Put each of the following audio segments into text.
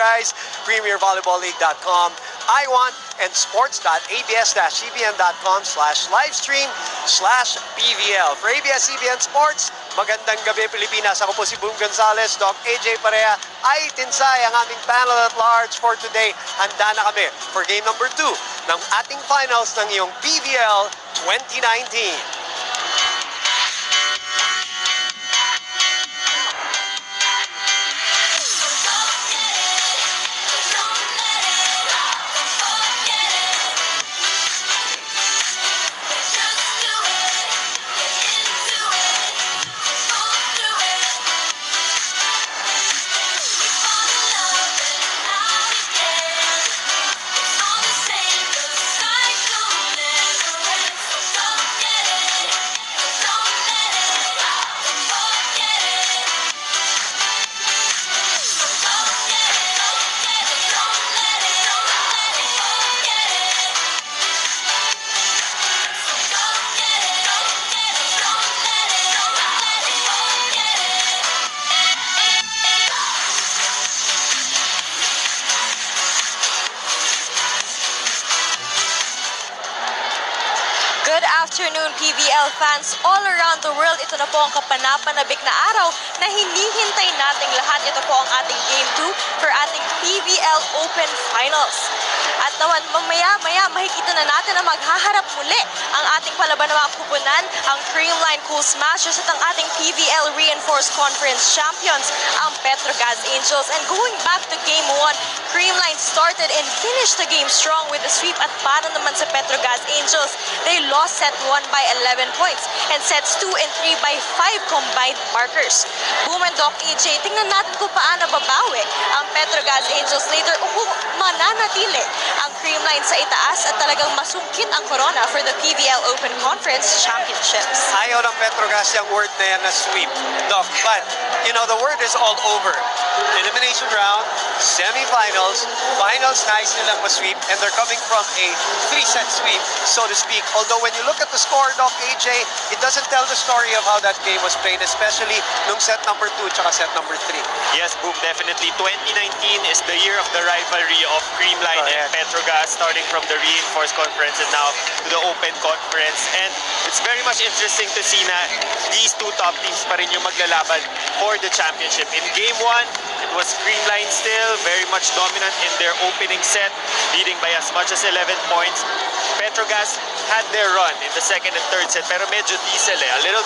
guys, PremierVolleyballLeague.com, iWant, and sports.abs-cbn.com/livestream/PVL. For ABS-CBN Sports, magandang gabi Pilipinas. Ako po si Boom Gonzalez, Doc AJ Parea, ay Tinsay ang aming panel at large for today. Handa na kami for game number 2 ng ating finals ng iyong PVL 2019. Good afternoon, PVL fans all around the world. Ito na po ang kapanapanabik na araw na hinihintay nating lahat. Ito po ang ating Game 2 for ating PVL Open Finals. At naman, mamaya-maya makikita na natin na maghaharap muli ang ating palaban na mga kupunan, ang Creamline Cool Smashers at ang ating PVL Reinforced Conference Champions, ang Petrogazz Angels. And going back to Game 1, Creamline started and finished the game strong with a sweep at para naman sa Petrogazz Angels. They lost set 1 by 11 points and sets 2 and 3 by 5 combined markers. Boom and Doc AJ, tingnan natin kung paano babawi ang Petrogazz Angels later o kung mananatili ang Creamline sa itaas at talagang masungkit ang corona for the PVL Open Conference Championships. Ayaw ng Petrogazz yung word na yan na sweep, Doc. But, you know, the word is all over. Elimination round, semifinals, finals, nice nilang masweep, and they're coming from a 3-set sweep, so to speak. Although when you look at the score, Doc AJ, it doesn't tell the story of how that game was played, especially nung set number 2 tsaka set number 3. Yes, Boom, definitely. 2019 is the year of the rivalry of Creamline and Petrogazz, starting from the Reinforced Conference and now to the Open Conference. And it's very much interesting to see na these two top teams pa rin yung maglalaban for the championship. In Game 1, it was Creamline still very much dominant in their opening set, leading by as much as 11 points. Petrogazz had their run in the second and third set, pero medyo diesel a little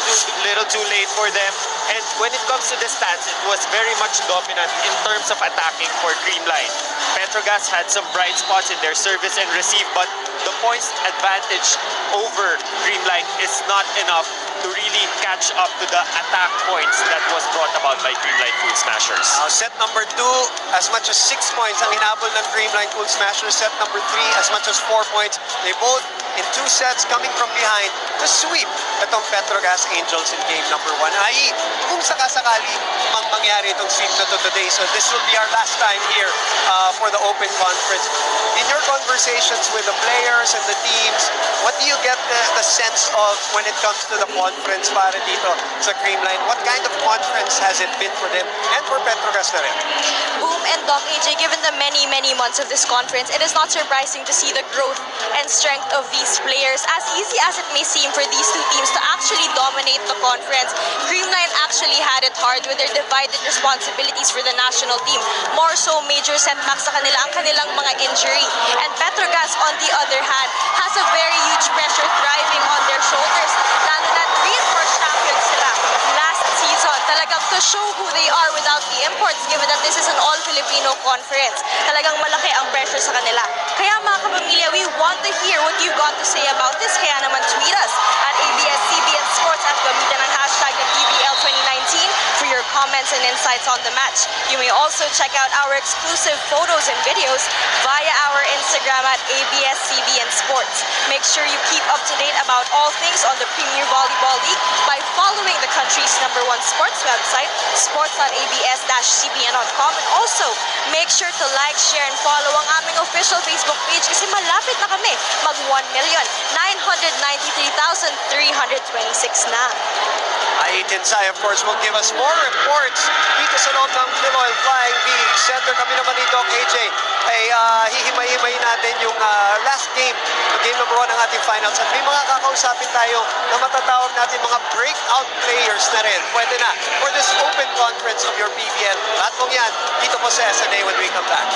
too late for them. And when it comes to the stats, it was very much dominant in terms of attacking for Creamline. Petrogazz had some bright spots in their service and receive, but the points advantage over Creamline is not enough to really catch up to the attack points that was brought about by Creamline Cool Smashers. Set number 2, as much as 6 points ang hinabol ng Creamline Cool Smashers. Set number 3, as much as 4 points. They both, in 2 sets, coming from behind to sweep itong Petrogazz Angels in game number 1. I.e., kung sakasakali mangyari itong sweep na to today. So this will be our last time here for the Open Conference. In your conversations with the players and the teams, what do you get the sense of when it comes to the conference para dito sa Creamline? What kind of conference has it been for them and for Petrogazz na rin? Boom and Doc AJ, given the many months of this conference, it is not surprising to see the growth and strength of these players. As easy as it may seem for these two teams to actually dominate the conference, Creamline actually had it hard with their divided responsibilities for the national team. More so, major setbacks sa kanila ang kanilang mga injury. And Petrogazz, on the other hand, has a very huge pressure thriving on their shoulders. Lalo na reinforced champions sila last season. Talagang to show who they are without the imports, given that this is an all-Filipino conference. Talagang malaki ang pressure sa kanila. Kaya mga kapamilya, we want to hear what you got to say about this. Kaya naman tweet us at ABS-CBN Sports at gamitan ang hashtag ng PVL 2019 for your comments and insights on the match. You may also check out our exclusive photos and videos via our Instagram at ABS-CBN Sports. Make sure you keep up to date about all things on the Premier Volleyball League by following the country's #1 sports website, sports.abs-cbn.com, and also make sure to like, share, and follow ang aming official Facebook page kasi malapit na kami mag 1,993,326 na. Ay Tinsay, of course, will give us more reports dito sa loob ng Pinoy Flying V Center. Kami naman ni Doc AJ ay hihimay-himayin natin yung last game, yung game number 1 ng ating finals. At may mga kakausapin tayo na matatawag natin mga breakout players na rin. Pwede na for this open conference of your PVL. Lahat mong yan dito po sa SNA when we come back.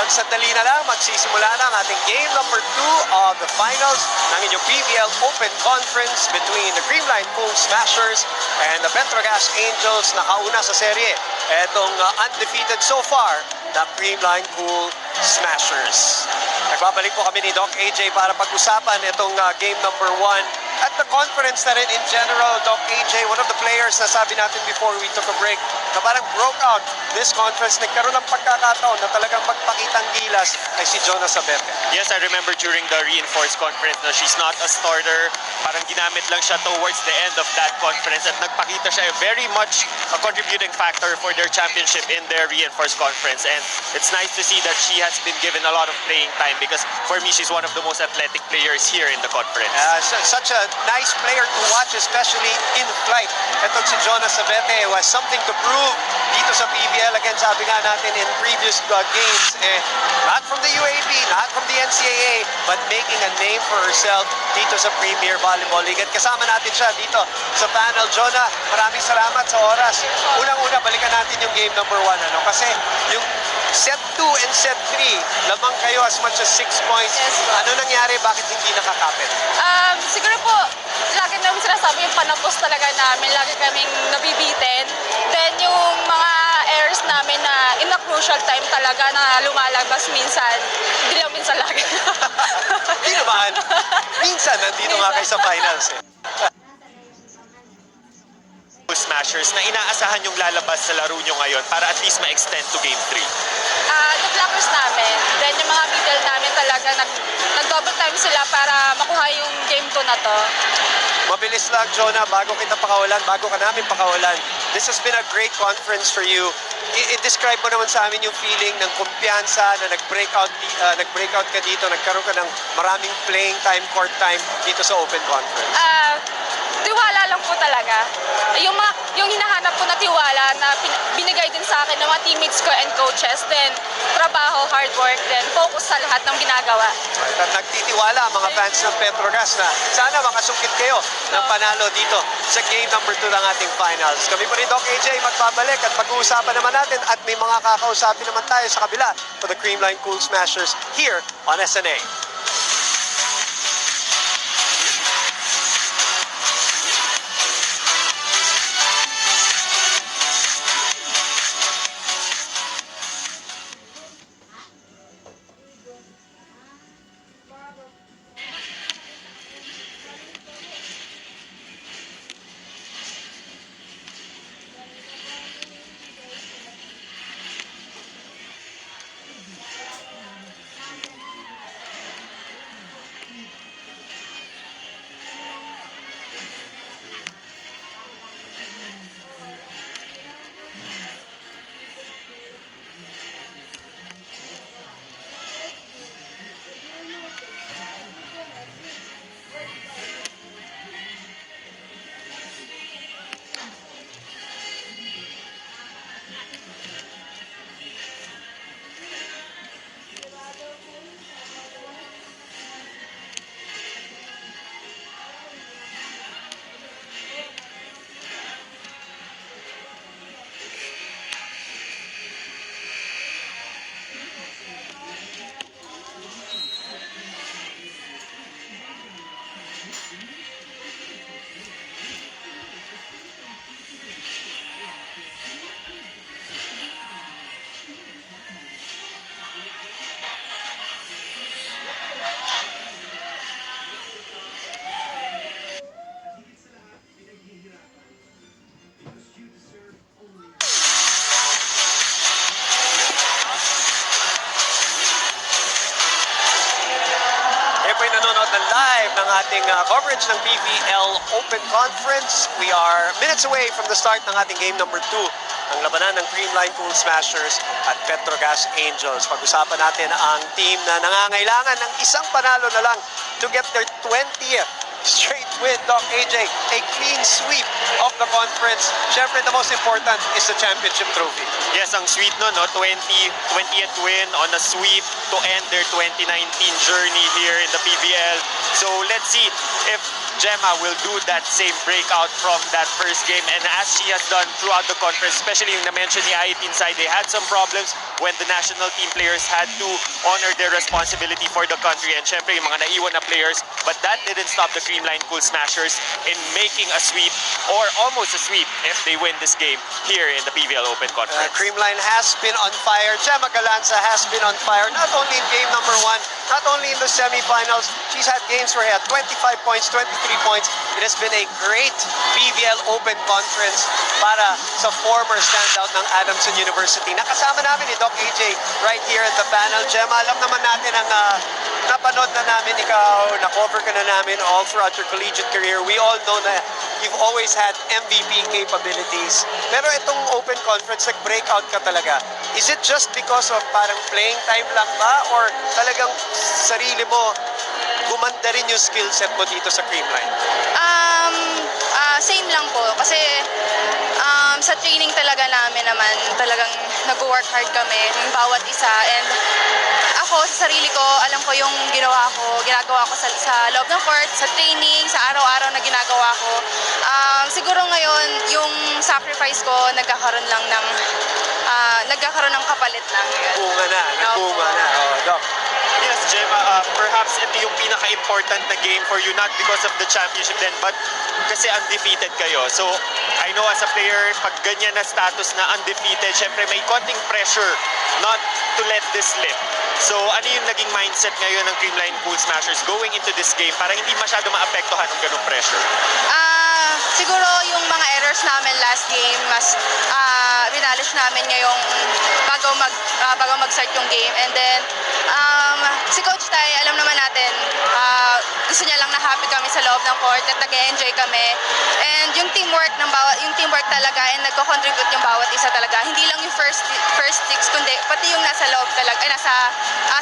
Sandali na lang, magsisimula na ang ating game number 2 of the finals ng inyong PVL Open Conference between the Creamline Pool Smashers and the Petrogazz Angels na kauna sa serye. Etong undefeated so far na Creamline Pool Smashers. Nagbabalik po kami ni Doc AJ para pag-usapan itong game number 1 at the conference na rin in general. Doc AJ, one of the players na sabi natin before we took a break na parang broke out this conference, nagkaroon ng pagkakataon na talagang magpakitang gilas ay si Jonas Sabete. Yes, I remember during the reinforced conference na she's not a starter. Parang ginamit lang siya towards the end of that conference at nagpakita siya very much a contributing factor for their championship in their reinforced conference. And it's nice to see that she has been given a lot of playing time because for me, she's one of the most athletic players here in the conference. Such a nice player to watch, especially in flight. Itong si Jonas Sabete was something to prove dito sa PVL. Again, sabi nga natin in previous games, not from the UAP, not from the NCAA, but making a name for herself dito sa Premier Volleyball League. At kasama natin siya dito sa panel. Jonah, maraming salamat sa oras. Unang-una, balikan natin yung game number 1. Kasi yung set 2 and set 3, lamang kayo as much as 6 points. Yes. Ano nangyari? Bakit hindi nakakapit? Siguro po, lagi namin sinasabi yung panapos talaga namin. Lagi kaming nabibitin. Then yung mga errors namin na in a crucial time talaga na lumalabas minsan. Hindi lang minsan lagi. Hindi naman. Minsan, nandito nga kayo sa finals. Smashers na inaasahan yung lalabas sa laro nyo ngayon para at least ma-extend to game 3? The blockers namin. Then yung mga middle namin talaga nag-double time sila para makuha yung game 2 na to. Mabilis lang, Jonah, bago kita pakawalan, bago ka namin pakawalan. This has been a great conference for you. I-describe mo naman sa amin yung feeling ng kumpiyansa na nag-breakout ka dito, nagkaroon ka ng maraming playing time, court time dito sa Open Conference. Tiwala lang po talaga. Yung hinahanap ko na tiwala na binigay din sa akin ng mga teammates ko and coaches, then trabaho, hard work, then focus sa lahat ng ginagawa. At nagtitiwala ang mga fans ng Petrogazz na sana makasungkit kayo ng panalo dito sa game number 2 ng ating finals. Kami po ni Doc AJ magbabalik at pag-uusapan naman natin at may mga kakausapin naman tayo sa kabila for the Creamline Pool Smashers here on SNA. on the live ng ating coverage ng PVL Open Conference. We are minutes away from the start ng ating game number 2. Ang labanan ng Creamline Cool Smashers at Petrogazz Angels. Pag-usapan natin ang team na nangangailangan ng isang panalo na lang to get their 20th straight win, Doc AJ. A clean sweep of the conference. Siyempre, the most important is the championship trophy. Yes, ang sweet no, 20th win on a sweep to end their 2019 journey here in the PVL. So let's see if Gemma will do that same breakout from that first game, and as she has done throughout the conference, especially yung na-mention ni Ait inside, they had some problems when the national team players had to honor their responsibility for the country, and syempre yung mga naiwan na players, but that didn't stop the Creamline Cool Smashers in making a sweep or almost a sweep if they win this game here in the PVL Open Conference. Creamline has been on fire. Gemma Galanza has been on fire, not only in game number 1, not only in the semifinals. She's had games where he had 25 points, 23 points. It has been a great PVL Open Conference para sa former standout ng Adamson University. Nakasama namin ni Doc AJ right here in the panel. Gemma, alam naman natin ang napanood na namin ikaw, na-cover ka na namin all throughout your collegiate career. We all know na you've always had MVP capabilities. Pero itong Open Conference, nag-breakout ka talaga. Is it just because of parang playing time lang ba? Or talagang sarili mo, gumanda rin yung skill set mo dito sa Creamline? Same lang po. Kasi sa training talaga namin naman, talagang nag-work hard kami, yung bawat isa. And ako, sa sarili ko, alam ko yung ginagawa ko sa loob ng court, sa training, sa araw-araw na ginagawa ko. Siguro ngayon, yung sacrifice ko, nagkakaroon ng kapalit lang. Bunga na, nagbunga na. Oh, Doc. Yes, Gemma, perhaps ito yung pinaka-important na game for you, not because of the championship then, but kasi undefeated kayo. So, I know as a player, pag ganyan na status na undefeated, syempre may konting pressure not to let this slip. So, ano yung naging mindset ngayon ng Creamline Cool Smashers going into this game para hindi masyado maapektuhan ng ganung pressure? Siguro yung mga errors namin last game, mas rinalish namin ngayong bago mag-start yung game. And then, si Coach Tai, alam naman natin, gusto niya lang na happy kami sa loob ng court at nag-enjoy kami. And yung teamwork talaga, and nagko-contribute yung bawat isa talaga. Hindi lang yung first six, kundi pati yung nasa loob talaga, nasa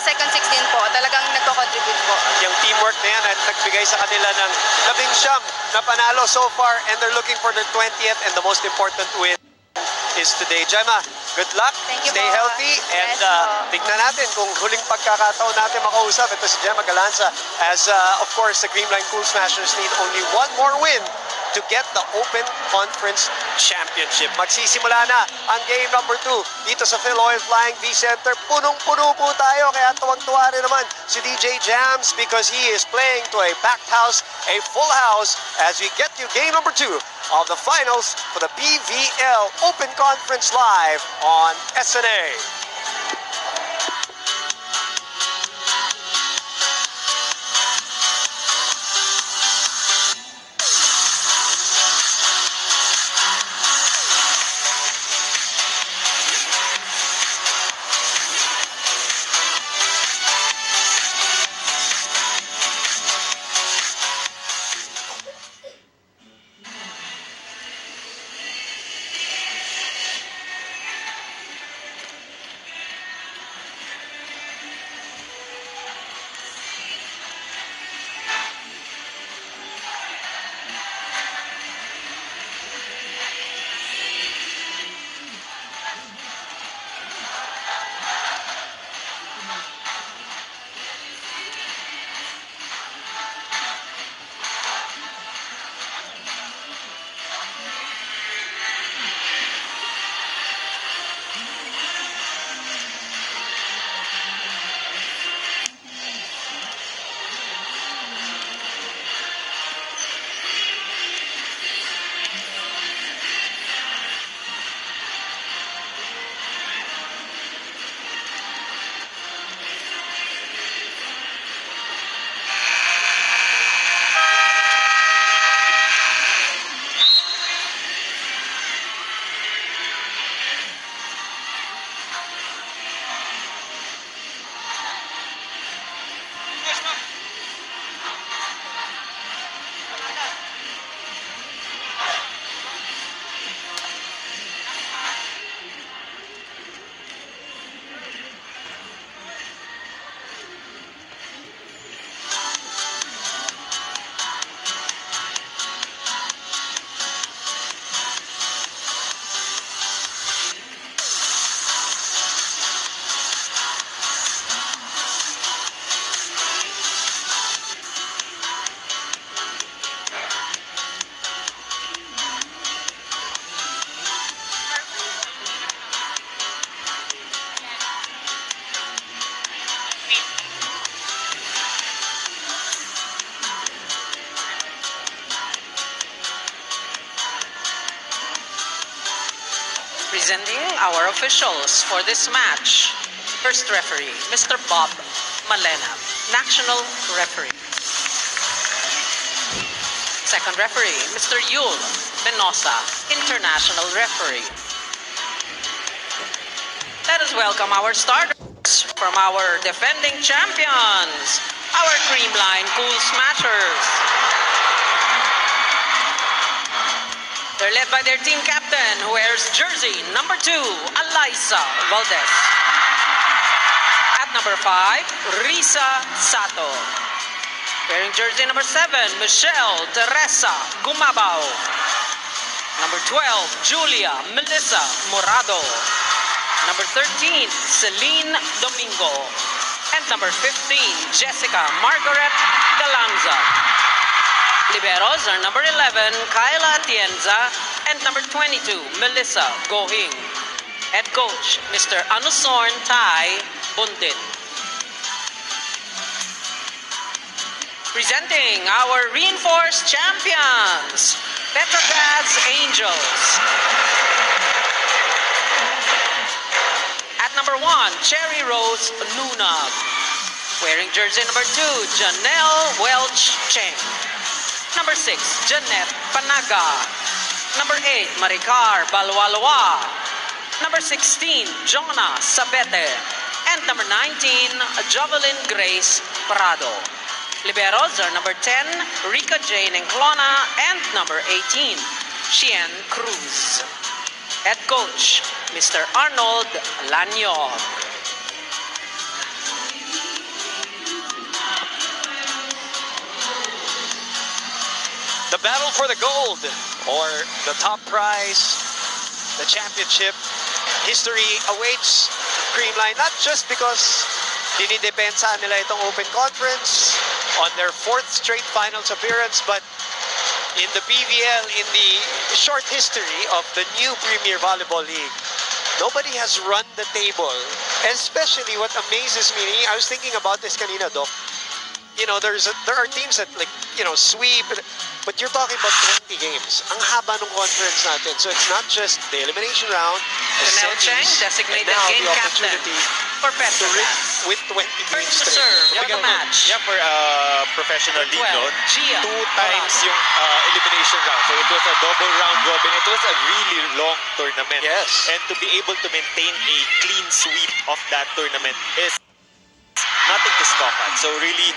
second six din po, talagang nagko-contribute po. Yung teamwork na yan at nagbigay sa kanila ng 19 na panalo so far, and they're looking for their 20th and the most important win is today. Gemma, good luck. Thank you Stay po. healthy. And Yes po. tignan natin kung huling pagkakataon natin makausap. Ito si Gemma Galanza as, of course, the Creamline Cool Smashers need only one more win to get the Open Conference Championship. Magsisimula na ang game number 2 dito sa Phil Oil Flying V Center. Punong-puno po tayo, kaya tuwang-tuwa rin naman si DJ Jams because he is playing to a packed house, a full house, as we get to game number 2 of the finals for the PVL Open Conference live on SNA. Presenting our officials for this match. First referee, Mr. Bob Malena, National Referee. Second referee, Mr. Yul Penosa, International Referee. Let us welcome our starters from our defending champions, our Creamline Cool Smashers. They're led by their team captain, who wears jersey number 2, Alyssa Valdez. At number 5, Risa Sato. Wearing jersey number 7, Michelle Teresa Gumabao. Number 12, Julia Melissa Morado. Number 13, Celine Domingo. And number 15, Jessica Margaret Galanza. Liberos are number 11, Kyla Atienza, and number 22, Melissa Gohing. Head coach, Mr. Anusorn Tai Bundit. Presenting our reinforced champions, Petrogazz Angels. At number 1, Cherry Rose Nunag. Wearing jersey number 2, Janelle Welch Cheng. Number 6, Jeanette Panaga. Number 8, Maricar Balwalwa. Number 16, Jonah Sabete. And number 19, Jovelyn Grace Prado. Liberos are number 10, Rica Jane Enclona. And number 18, Shien Cruz. Head coach, Mr. Arnold Lanyog. The battle for the gold, or the top prize, the championship. History awaits Creamline, not just because dinidepensa nila itong Open Conference on their 4th straight finals appearance, but in the PVL, in the short history of the new Premier Volleyball League, nobody has run the table. Especially what amazes me, I was thinking about this kanina, Doc. You know, there are teams that sweep, but you're talking about 20 games. Ang haba ng conference natin. So it's not just the elimination round, Janelle Cheng, designated game captain for Petrogazz. with 20 games First to straight. serve for the match. Yeah, for professional league, no? 12, Gia 2 times yung elimination round. So it was a double round robin. It was a really long tournament. Yes. And to be able to maintain a clean sweep of that tournament is nothing to scoff at. So really,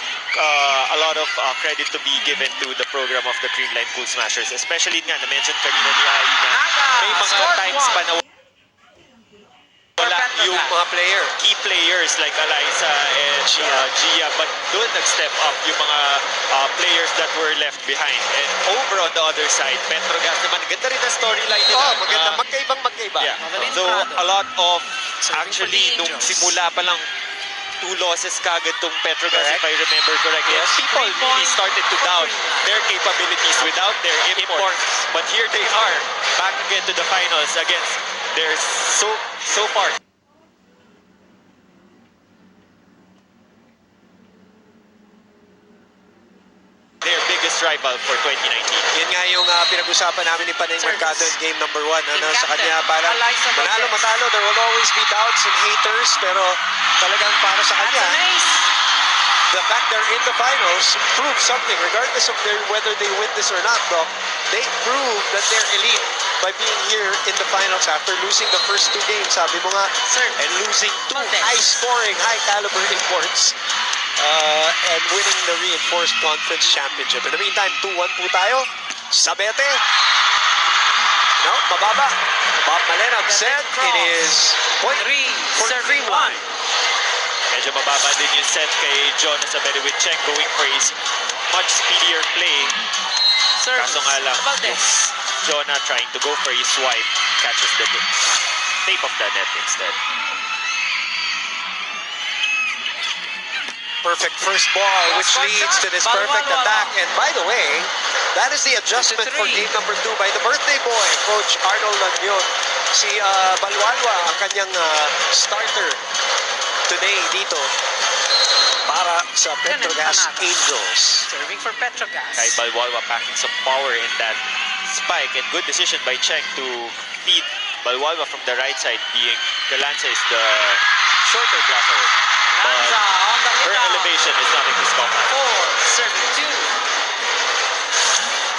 a lot of credit to be given to the program of the Creamline Cool Smashers. Especially nga, na-mention kanina ni Ai na may mga scored times pa na wala yung Mga player. key players like Alyssa and Gia, but doon nag-step up yung mga players that were left behind. And over on the other side, Petrogazz naman, ganda rin ang storyline nila. Oh, maganda. Magkaibang-magkaiba. Yeah. Madeline So, Prado. a lot of, Serving for actually, the nung Angels. simula pa lang, 2 losses kagad tong Petrogazz, Correct. if I remember correctly. Yes. People 3 really points started to for doubt Creamline. their capabilities without their imports. But here they are, back again to the finals against their so far their biggest rival for 2019. Yan nga yung pinag-usapan namin ni Panay Mercado in game number 1. Ano, sa captain, kanya parang Alyssa Valdez. manalo matalo, there will always be doubts and haters, pero talagang para sa That's kanya, an ace. the fact they're in the finals proves something. Regardless of whether they win this or not, Doc, they prove that they're elite by being here in the finals after losing the first 2 games, sabi mo nga, Service. and losing 2 Valdez. high-scoring, high-caliber imports. And winning the reinforced conference championship. In the meantime, 2-1 po tayo. Sabete. No, mababa. Bob Malena said it is point 3, for serving Creamline. 1. Medyo mababa din yung set kay John Sabete with Cheng going for his much speedier play. Service. Kaso nga lang, Valdez. Jonah trying to go for his swipe, catches the tape of the net instead. Perfect first ball, which leads to this perfect attack. And by the way, that is the adjustment for game number 2 by the birthday boy, Coach Arnold Lagnon. Si Balwalwa, ang kanyang starter today dito para sa Petrogazz Angels. Serving for Petrogazz. Kay Balwalwa packing some power in that spike, and good decision by Cheng to feed Balwalwa from the right side being Galanza is the shorter blocker. Lanza on the Her hit out. elevation is nothing to scoff at. 4, serving 2.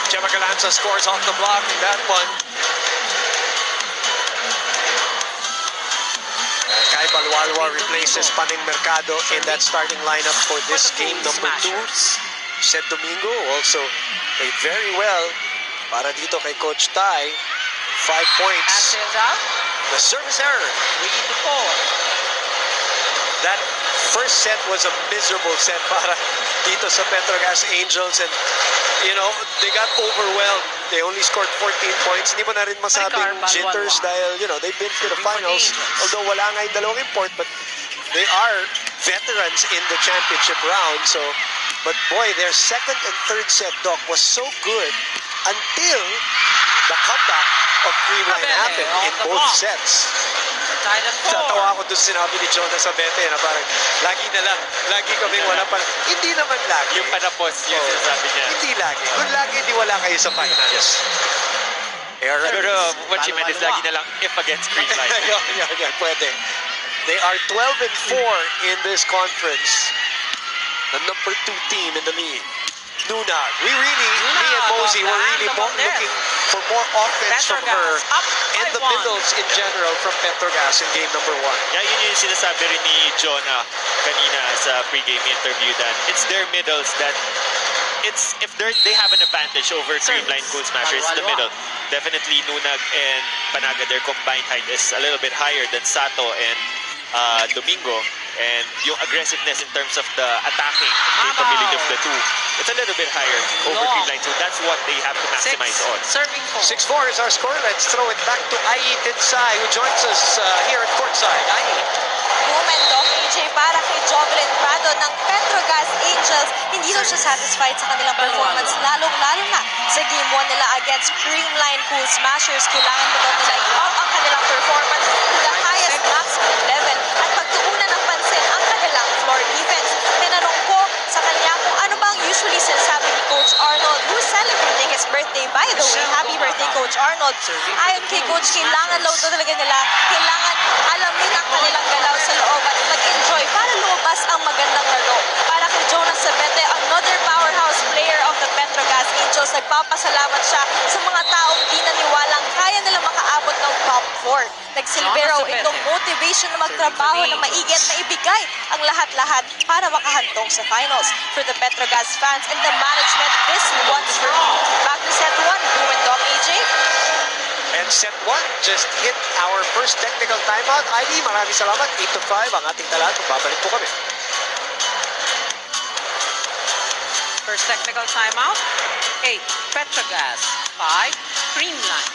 Gemma Galanza scores off the block in that one. Kai Balwalwa replaces Paning Mercado in that starting lineup for this game number 2. Seth Domingo also played very well para dito kay Coach Tai. 5 points. Passes out. The service error. 3 to 4. That first set was a miserable set para dito sa Petrogazz Angels, and you know, they got overwhelmed. They only scored 14 points. Hindi mo na rin masabing Balwalwa. jitters dahil, you know, they've been to the Serving for the finals. Angels. Although wala nga yung dalawang import, but they are veterans in the championship round. So, but boy, their second and third set, Doc, was so good until the comeback of Creamline Abele, happened off in the both block. sets. Tied at 4. Natawa ako doon sinabi ni Jonah sa Bete na parang lagi na lang, lagi kaming wala pa. Hindi naman lagi. Yung panapos, yung sinasabi niya. Hindi lagi. Kung lagi, di wala kayo sa finals. Yes. Aaron. Pero what she meant is lagi na lang if against Creamline. Yeah, pwede. They are 12 and 4 in this conference. The number 2 team in the league. Nunag. Me and Mosey were really looking for more offense from her Petrogazz up and the 5-1. middles in general from Petrogazz in game number 1. Yeah, yun yung sinasabi rin ni Jonah kanina sa pre-game interview that it's their middles that if they have an advantage over Creamline Cool Smasher, it's the middle. Definitely Nunag and Panaga, their combined height is a little bit higher than Sato and Domingo, and yung aggressiveness in terms of the attacking capability of the two, it's a little bit higher over Long. Creamline, so that's what they have to 6, maximize on. serving 4. 6-4 is our score. Let's throw it back to Ai Tinsay, who joins us here at courtside. Ai. Women Doc AJ para kay Jovelyn Prado ng Petrogazz Angels. Hindi daw siya satisfied sa kanilang performance, lalong-lalo na sa Game 1 nila against Creamline Cool Smashers. Kailangan pa daw nila i-up ang kanilang performance to the highest maximum level at pagtuunan ng pansin ang kanilang floor defense. Tinanong ko sa kanya kung ano bang usually sinasabi ni Coach Arnold, who's celebrating his birthday, by the way. Happy birthday, Coach Arnold. Ayon kay Coach, kailangan daw talaga nila, kailangan alamin ang kanilang galaw sa loob at mag-enjoy para lumabas ang magandang laro. Para kay Jonas Sabete, another powerhouse player of the Petrogazz Angels, nagpapasalamat siya sa mga taong di naniwalang kaya nila makaabot ng top 4. Nagsilbi raw itong motivation na magtrabaho na maigi at maibigay ang lahat-lahat para makahantong sa finals. For the Petrogazz fans and the management, this one's for me. Back to set 1, Ruben Doc AJ. And set 1 just hit our first technical timeout. ID, maraming salamat. 8-5 ang ating talaan. Babalik po kami. First technical timeout. 8, Petrogazz. 5, Creamline.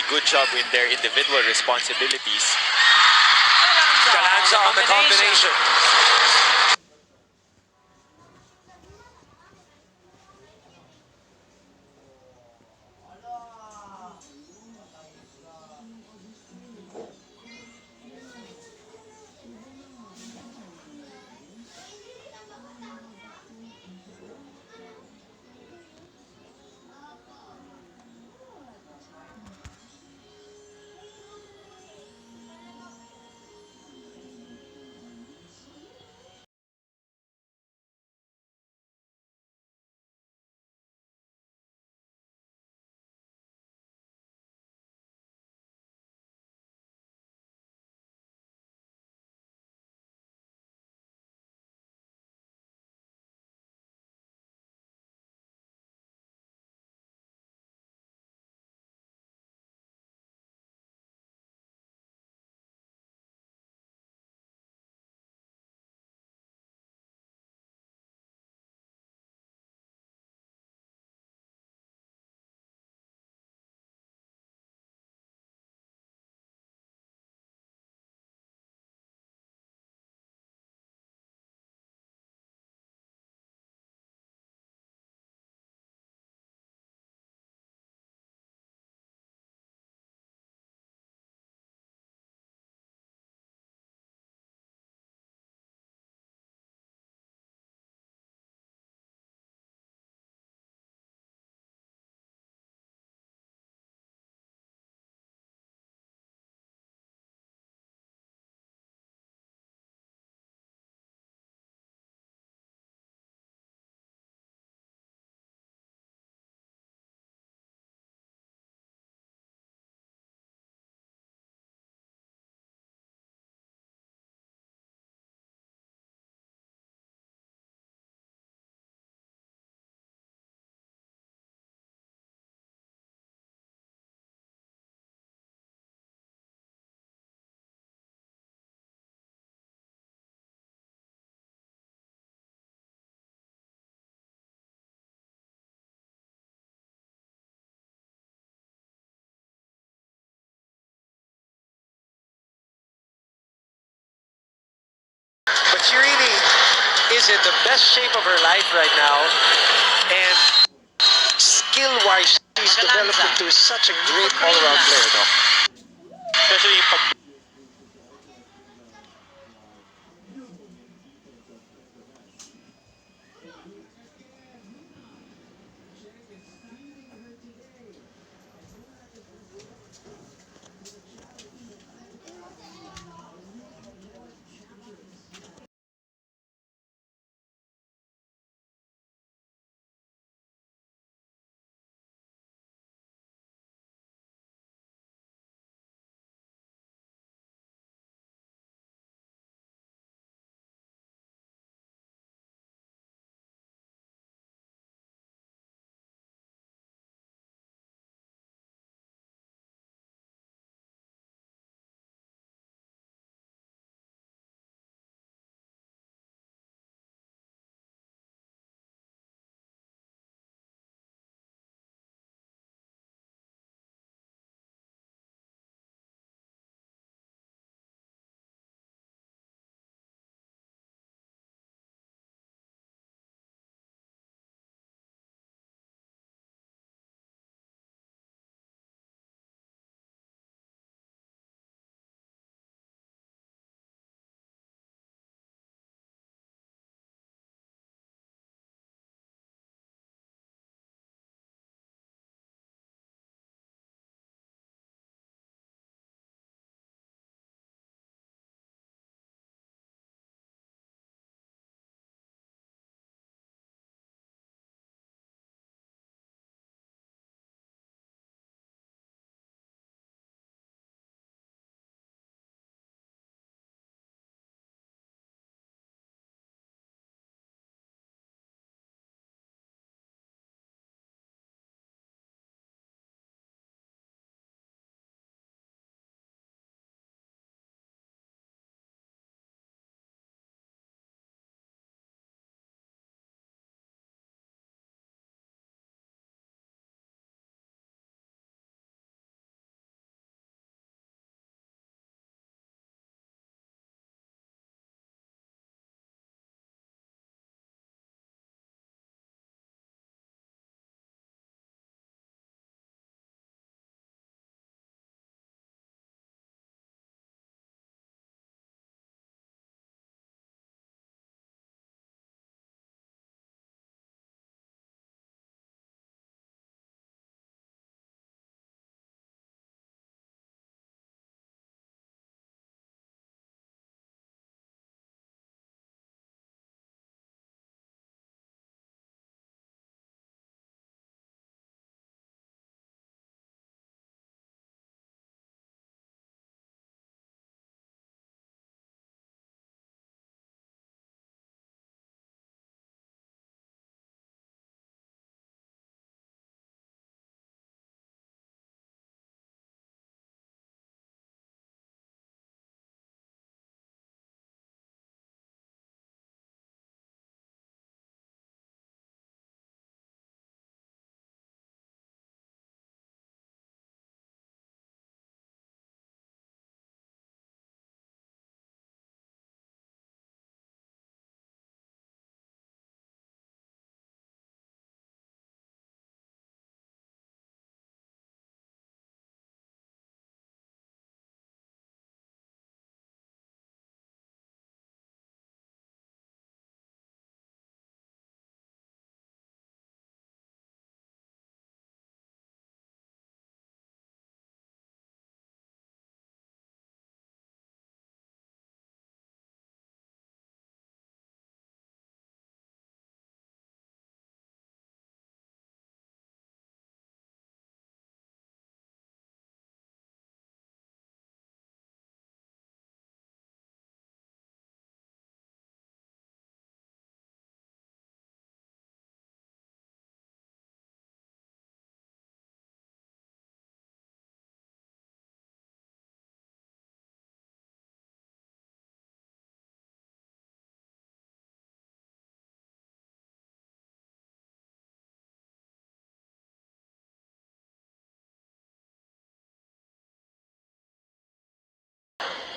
good job in their individual responsibilities. Galanza on the combination. But she really is in the best shape of her life right now. And skill-wise, she's developed into such a great all-around player, no? Especially yung pag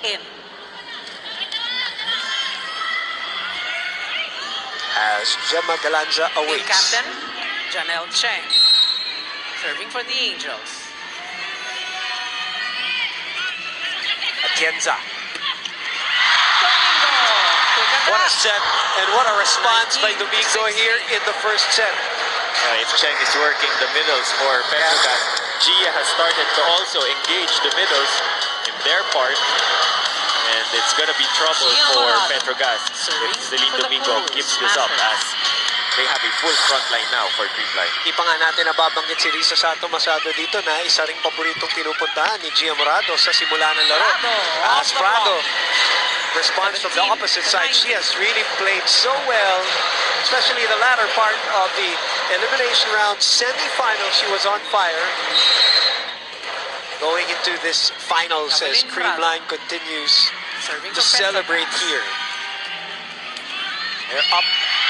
in. As Gemma Galanza Team awaits. captain, Janelle Cheng. Serving for the Angels. Atienza. Domingo to the What a glass. set and what a response by 19, Domingo here in the first set. If Cheng is working the middles for Petrogazz, Gia has started to also engage the middles in their part. And it's gonna be trouble Gia for Morado. Petrogazz Serving if Celine for the Domingo Bulls. keeps this up, Smashers. as they have a full front line now for Creamline. Di pa nga natin nababanggit si Risa Sato masyado dito na isa ring paboritong pinupuntahan ni Gia Morado sa simula ng laro. Prado, As off the Prado block. responds from the 17, opposite side. She 19. has really played so well, especially the latter part of the elimination round semifinal. She was on fire. Going into this finals as Evelyn Prado. Creamline continues Serving to for celebrate Petrogazz. here. They're up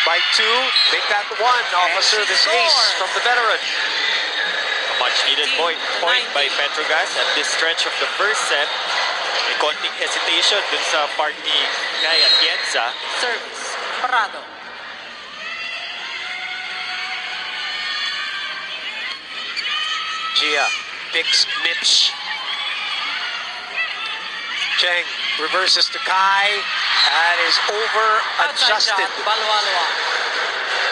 by 2. Make that one off a And she service ace scores. from the veteran. A much needed 18, point by 19. Petrogazz at this stretch of the first set. May konting hesitation dun sa part ni Kai Atienza. Service, Prado. Gia picks Mitch. Cheng reverses to Kai. That is over Outside adjusted. shot, Balwalwa.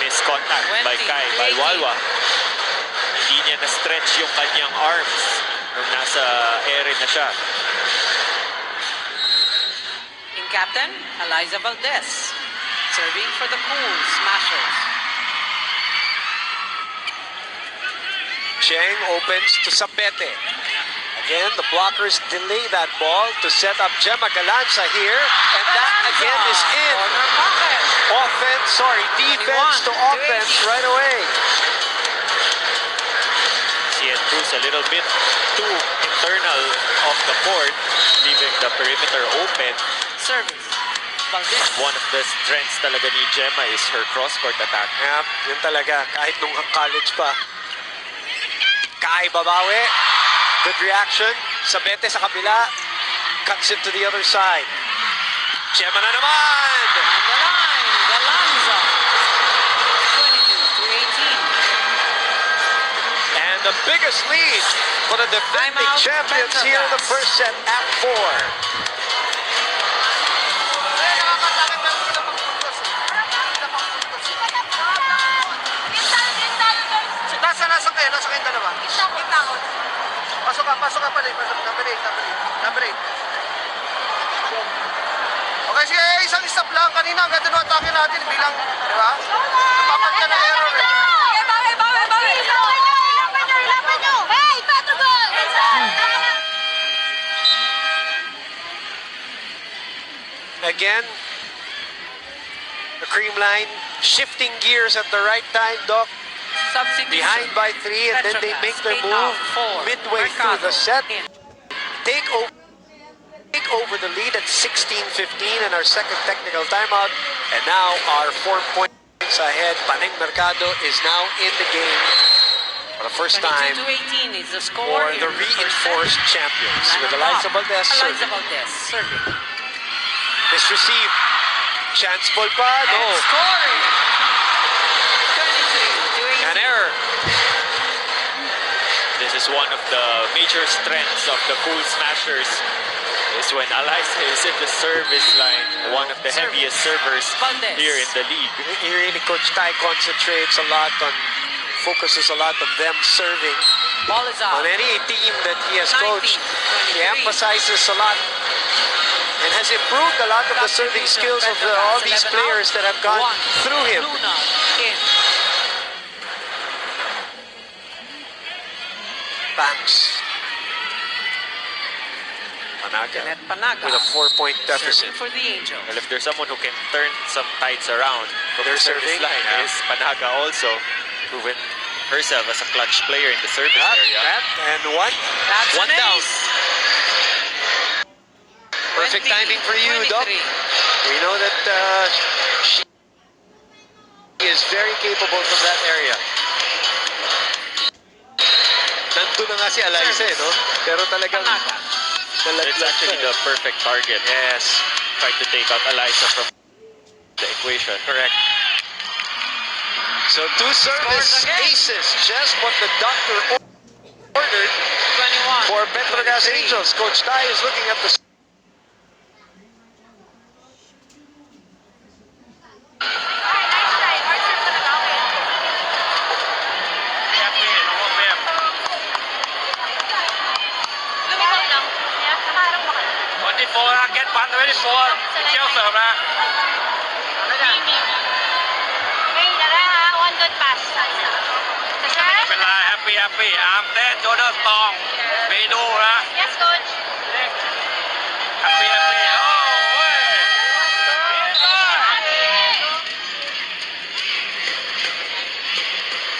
Miscontact by 20, Kai 18. Balwalwa. Hindi niya na-stretch yung kanyang arms nung nasa ere na siya. In captain, Eliza Valdez. Serving for the Cool Smashers. Cheng opens to Sabete. Again, the blockers delay that ball to set up Gemma Galanza here. And that again is in. Corner pocket. Defense to 21, offense right away. She had Cruz a little bit too internal of the court, leaving the perimeter open. Service, Valdez. One of the strengths talaga ni Gemma is her cross-court attack. Yeah, yun talaga. Kahit nung college pa. Kai babawi. Good reaction. Sabete sa kabila. Cuts it to the other side. Gemma na naman! On the line, Galanza. 22-18. And the biggest lead for the defending Timeout, champions here in the Petrogazz. first set at 4. Nasa kayo dalawa? Pasok ka pa rin. Number 8. Okay, sige, isang stop lang. Kanina, ang ganda ng atake natin bilang, di ba? Napapagyan ng error. Hey, Petrogazz! Again, the Creamline shifting gears at the right time, Doc. Substitution. Behind by 3, and then they Petrogazz, make their 8 move out, 4. midway through the set. In. Take over the lead at 16-15 in our second technical timeout. And now our 4 points ahead. Paneng Mercado is now in the game for the first time 22-18 is the score. for here the in first set. reinforced champions with Line on Eliza top. Valdez Eliza serving. Valdez serving. Misreceived. Chance ball pa? No. And scoring. 23-18. An error. This is one of the major strengths of the Cool Smashers, is when Eliza is in the service line, one of the heaviest servers Valdez. here in the league. He really, Coach Tai focuses a lot on them serving. Ball is out. On any team that he has 19, coached, he 23. emphasizes a lot and has improved a lot of the serving skills of all these players that have gone through him. Luna in. Banks. Panaga Net Panaga. with a 4-point deficit. Serving for the Angels. Well, if there's someone who can turn some tides around from They're the service serving, line, yeah. is Panaga also proven herself as a clutch player in the service That, area. and one. That's One an down. ace. Perfect 20, timing for you, Doc. 23. We know that she is very capable from that area. Nandun na nga si Eliza, no? Pero talagang Panaga. It's actually the perfect target. Yes, Trying to take out Eliza from the equation. correct. So 2 service again. aces, just what the doctor ordered 21. for Petrogazz 23. Angels. Coach Tai is looking at the Lumitaw lang. Nakaharang mo kayo. 24 นะ get 1 24เที่ยวเสริมนะ May dara ha. One good pass. เป็นไรแฮปปี้อาร์มเต้นโจเดอร์สตองไปดูนะ Yes, coach. แฮปปี้โอ้เว้ย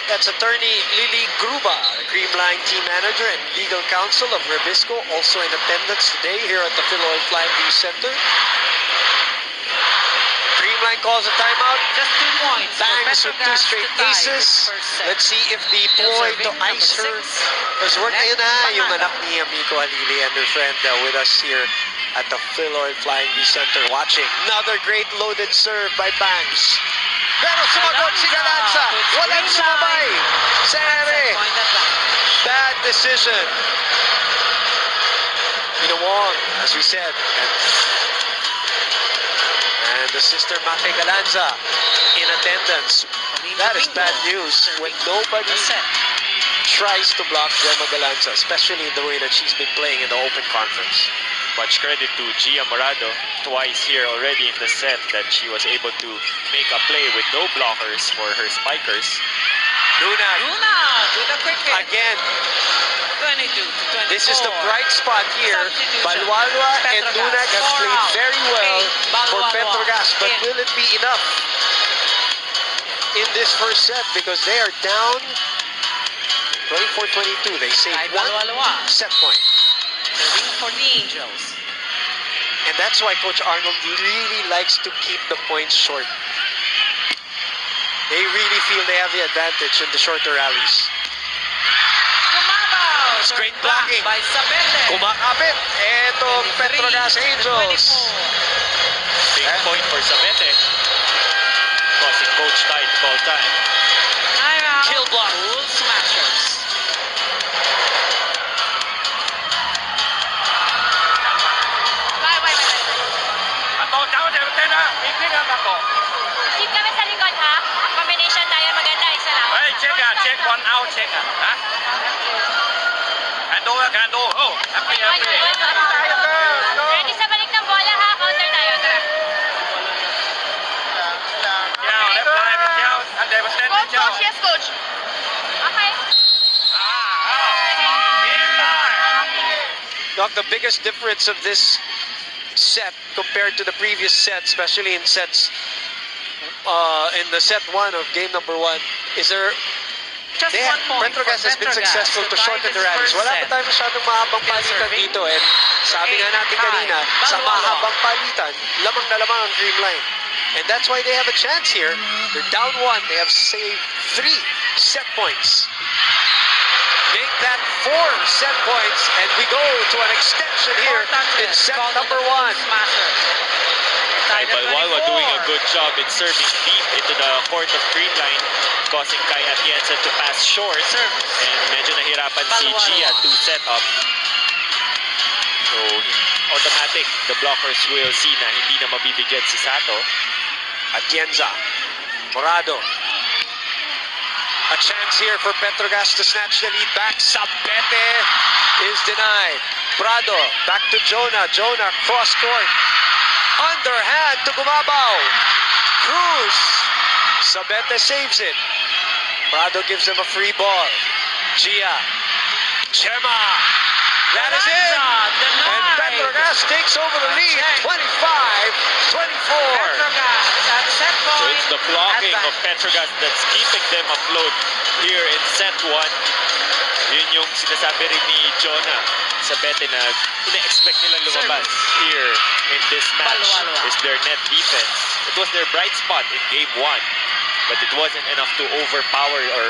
That's attorney Lily Gruba, the Creamline team manager and legal counsel of Rebisco, also in attendance today here at the Philoil Flying V Center. Creamline calls a timeout. Just 2 points. for Bangs with 2 Petrogazz straight to tie aces. this first set. Let's see if the Still ploy serving to number ice her 6. has worked. Ayun na, Next, yung Panaga. anak ni Amico Halili and her friend with us here at the Philoil Flying V Center watching. Another great loaded serve by Bangs. Pero sumagot si Galanza. Walang sumabay. Sere. Point advantage. Bad decision. Wong, as we said. And the sister Maki Galanza in attendance. That is bad news when nobody tries to block Gemma Galanza, especially in the way that she's been playing in the Open Conference. Much credit to Gia Morado, twice here already in the set that she was able to make a play with no blockers for her spikers. Luna, with a quick hit. again, 22 to 24. this is the bright spot here. Balwalwa and Luna have played very well for Petrogazz, but will it be enough in this first set? Because they are down 24-22. They saved one set point. Serving for the Angels. And that's why Coach Arnold really likes to keep the points short. They really feel they have the advantage in the shorter rallies. Kumabaw! Straight blocking. By Sabete. Kumakapit. Eto, Petrogazz Angels. Big point for Sabete. Causing Coach Tai to call time. Timeout. Kill block. Full smashers. Ato, tao, tayo na. Ipin ang ato. Keep kami sa likod, ha? Combination tayo maganda, isa lang. Hey, check one out, check ha? Kando. Oh, happy. Ready sa balik ng bola, ha? Counter tayo, tara. Yeah, left line, yeah. And they were standing, yeah. yes, coach. Okay. Not the biggest difference of this set compared to the previous set, especially in sets in the set 1 of game number 1, is there Just 1 point Petrogazz has been for successful to tie shorten this the rallies. first Wala set. pa tayo masyadong mahabang palitan dito. And sabi nga natin kanina, sa mahabang palitan, lamang na lamang ang Creamline. And that's why they have a chance here. They're down 1. They have saved 3 set points. Make that 4 set points, and we go to an extension here in set number 1. Kai Balwalwa doing a good job in serving deep into the court of Creamline, causing Kai Atienza to pass short. And medyo nahirapan si Gia to set up. So, automatic, the blockers will see na hindi na mabibigyan si Sato. Atienza, Morado. A chance here for Petrogazz to snatch the lead back. Sabete is denied. Prado, back to Jonah. Jonah, cross court. Underhand to Gumabaw. Cruz. Sabete saves it. Prado gives him a free ball. Gia. Chema. That is it. And Petrogazz takes over the lead. 25-24. So it's the blocking of Petrogazz that's keeping them afloat here in set 1. Yun yung sinasabi rin ni Jonah sa Bete na ina-expect nilang lumabas here in this match is their net defense. It was their bright spot in game 1, but it wasn't enough to overpower or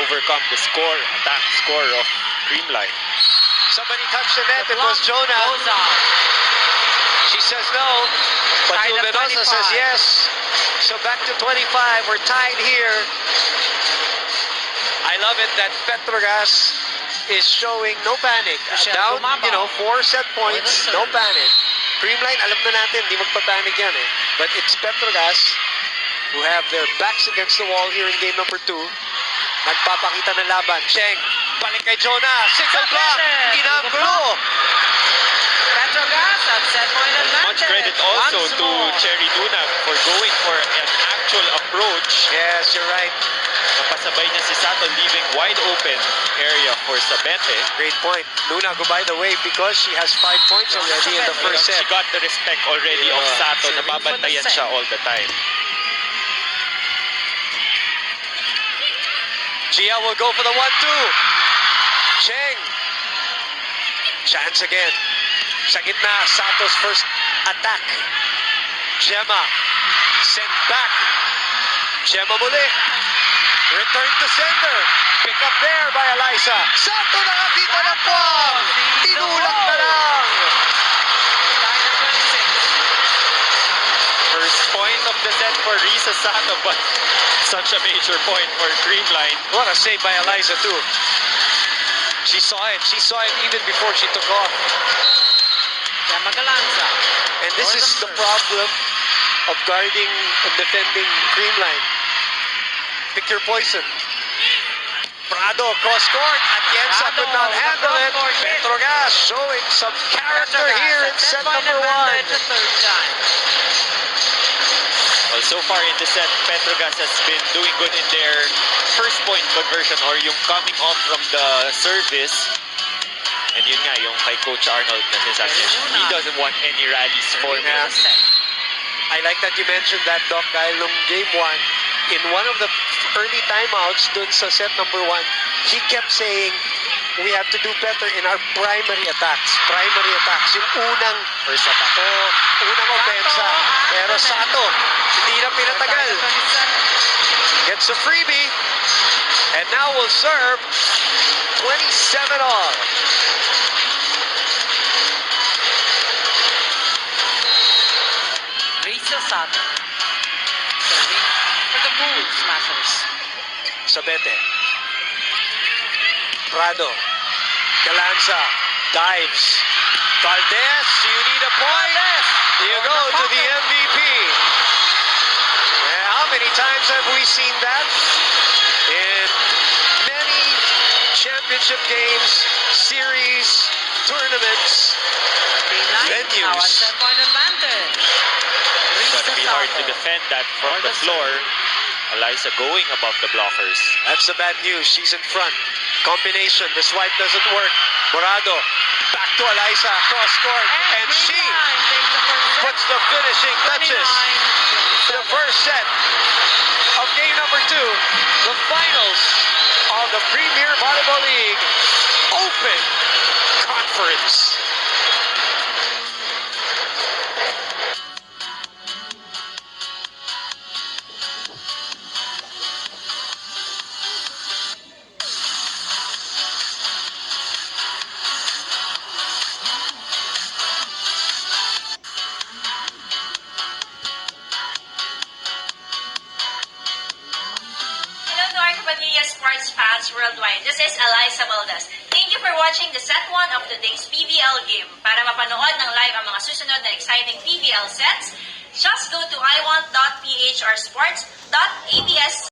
overcome the attack score of Creamline. Somebody touched the net. It was Jonah. Goes out. She says no, but Tied at Luminosa 25. says yes. So back to 25. We're tied here. I love it that Petrogazz is showing no panic. Michelle Down, Gumabaw. 4 set points, For the no serve. panic. Creamline, alam na natin, di magpapanic yan eh. But it's Petrogazz who have their backs against the wall here in game number 2. Nagpapakita ng laban. Cheng, balik kay Jonah. Single block. Inanggulo. Petrogazz at set point advantage. Much credit also Once to more. Cherry Dunag for going for an actual approach. Yes, you're right. Napasabay niya si Sato, leaving wide open area for Sabete. Great point. Luna, go by the way, because she has 5 points already in the first set. She got the respect already of Yeah. Sato. Serving Nababantayan for the siya set. all the time. Gia will go for the 1-2. Cheng. Chance again. Sa gitna, Sato's first attack. Gemma. Sent back. Gemma muli. Return to center. Pick up there by Eliza. Sato nakakita ng puwang. Tinulak na lang. Tied at 26. First point of the set for Risa Sato, but such a major point for Creamline. What a save by Eliza too. She saw it. She saw it even before she took off. Gemma Galanza. And this For is the serve. problem of guarding and defending Creamline. Pick your poison. Prado cross court. Atienza Prado, could not the handle it. cross-court hit. Petrogazz showing some character Petrogazz here in at set point number 1. advantage the third time. Well, so far in the set, Petrogazz has been doing good in their first point conversion or yung coming off from the service. And yun nga, yung kay Coach Arnold na sinasabi niya, he doesn't want any rallies for Serving him. for the set. I like that you mentioned that, Doc, dahil nung game 1, in one of the early timeouts dun sa set number 1, he kept saying, we have to do better in our primary attacks. Primary attacks. Yung unang First attack. unang ofensa. Pero Sato, hindi na pinatagal. Tied at 27. Gets a freebie. And now will serve 27 all. Risa Sato. Serving for the Bull Smashers. Sabete. Prado. Galanza. Dives. Valdez, you need a point. Here you go to the MVP. Yeah, how many times have we seen that? In many championship games, series, tournaments, Creamline now at venues. set point advantage. It's Risa gonna be hard to Sato. defend that from For the the floor. Eliza going above the blockers. That's the bad news. She's in front. Combination. The swipe doesn't work. Morado. Back to Eliza. Cross court. And she Creamline takes the first set. puts the finishing touches to the first set of game number 2. The finals of the Premier Volleyball League Open Conference. Hello to our Kapamilya sports fans worldwide. This is Eliza Valdez. Thank you for watching the set 1 of today's PVL game. Para mapanood ng live ang mga susunod na exciting PVL sets, just go to iwant.ph or sports.abs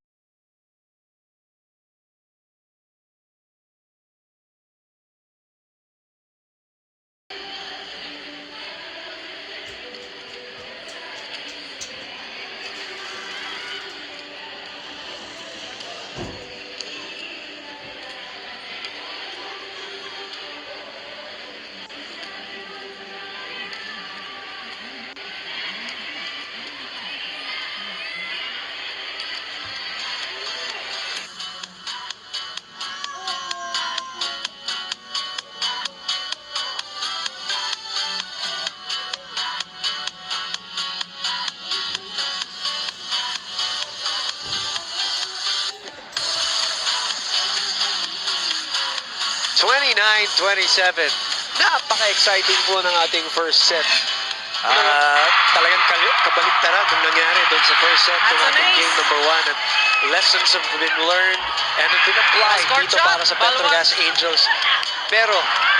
29-27. Napaka-exciting po ng ating first set. Talagang kabaliktaran nung nangyari doon sa first set ng ating game number 1. At lessons have been learned and have been applied Score dito shot, para sa ball Petrogazz Angels. Pero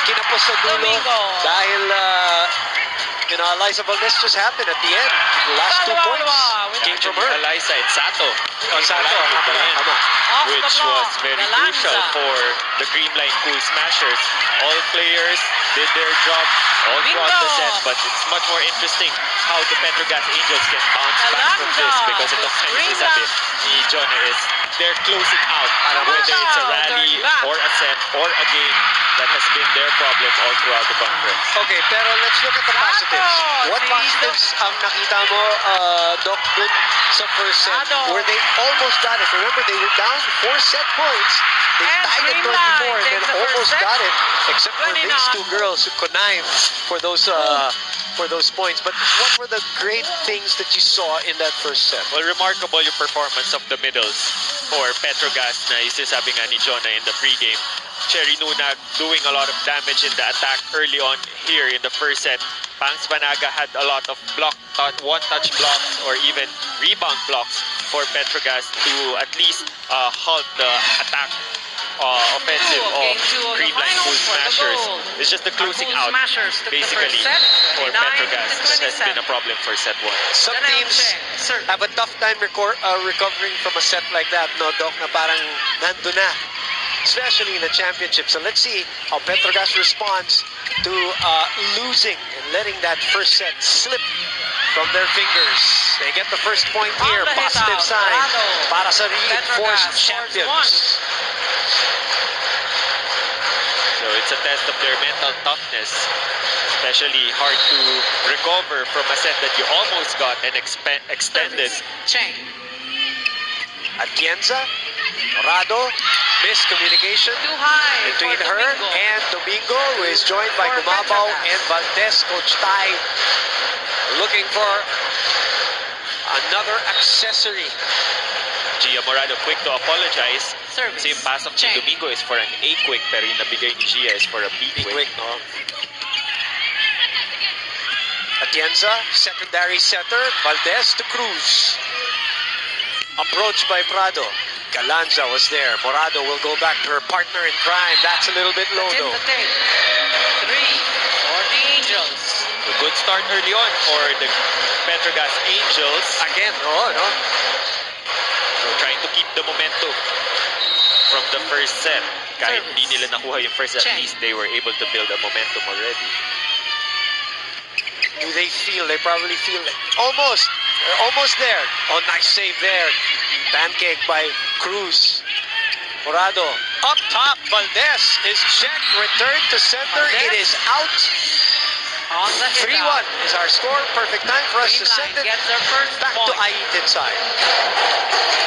kinapos sa dulo Domingo. dahil Eliza Valdez just happened at the end. The last 2 points came from her. Eliza and Sato. Sato, tama. Off the Which block, was very Galanza. crucial for the Creamline Cool Smashers. All players did their job all throughout the set, but it's much more interesting how the Petrogazz Angels can bounce back from this, Galanza because itong to sinasabi ni Jonah is they're closing out. Whether it's a rally Turn back. or a set or a game, that has been their problem all throughout the conference. Okay, pero let's look at the positives. What positives ang nakita mo, Doc, dun sa first set? Ado. Where they almost got it. Remember, they were down 4 set points. They And tied at 24 Creamline and then takes the first almost set. got it. Except for these 29. 2 girls who connived for those points. But what were the great things that you saw in that first set? Well, remarkable yung performance of the middles for Petrogazz na isasabi nga ni Jonah in the pregame. Cherry Nunag doing a lot of damage in the attack early on here in the first set. Pangs Banaga had a lot of one-touch blocks or even rebound blocks for Petrogazz to at least halt the attack offensive of Game two of the Creamline Cool finals for the Smashers. gold. It's just the closing Cool out Smashers took the basically first set, for 29 Petrogazz. to That has 27. been a problem for set 1. Some Janelle teams Cheng, serve. have a tough time recovering from a set like that, no, Doc, na parang nandun na. Especially in the championship. So let's see how Petrogazz responds to losing and letting that first set slip from their fingers. They get the first point here. On the hit Positive out, sign Dorado. para sa reinforced Petrogazz scores champions. So it's a test of their mental toughness. Especially hard to recover from a set that you almost got and extended. Cheng. Atienza, Dorado, miscommunication Too high between for her Domingo. and Domingo, who is joined by For Gumabao Petrogazz. and Valdez. Coach Tai looking for another accessory. Gia Morado quick to apologize. Service. Same pasok ni Cheng. Domingo is for an A-quick, pero yung nabigay ni Gia is for a B-quick. Quick, no? Atienza, secondary setter. Valdez to Cruz. Approached by Prado. Galanza was there. Morado will go back to her partner in crime. That's a little bit low, Tip though. the tape. 3 for the Angels. A good start early on for the Petrogazz Angels. Again, oh, no? So trying to keep the momentum from the first set. Kahit Service. hindi nila nakuha yung first set, at Cheng. least they were able to build a momentum already. Do they feel? They probably feel like almost. They're almost there. Oh, nice save there. Pancake by Cruz. Morado up top. Valdez is checked. Returned to center. Valdez. It is out. On the hit 3-1 out. is our score. Perfect time for us to send Creamline it gets their first back to point. Ait inside.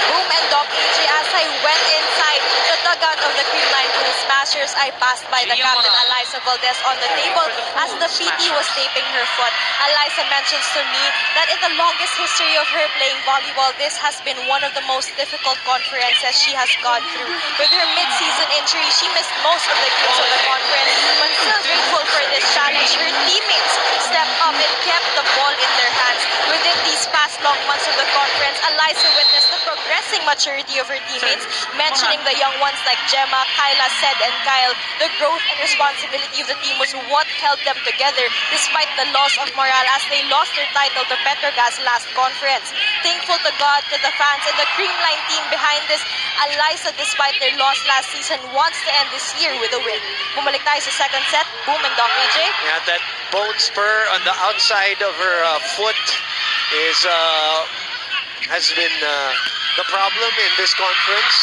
Boom and Doc AJ, as I went inside the dugout of the Creamline Cool Smashers, I passed by the Gia captain Morado. Eliza Valdez on the table as the PT was taping her foot. Eliza mentions to me that in the longest history of her playing volleyball, this has been one of the most difficult conferences she has gone through. With her mid-season injury, she missed most of the games of the conference, but still grateful for this challenge. Her teammates stepped up and kept the ball in their hands. Within these past long months of the conference, Eliza witnessed the progressing maturity of her teammates, mentioning the young ones like Gemma, Kyla, Sed, and Kyle. The growth and responsibility of the team was what held them together despite the loss of morale as they lost their title to Petrogazz last conference. Thankful to God, to the fans, and the Creamline team behind this, Eliza, despite their loss last season, wants to end this year with a win. Bumalik tayo sa second set. Boom and Doc AJ. Yeah, that bone spur on the outside of her foot is has been the problem in this conference.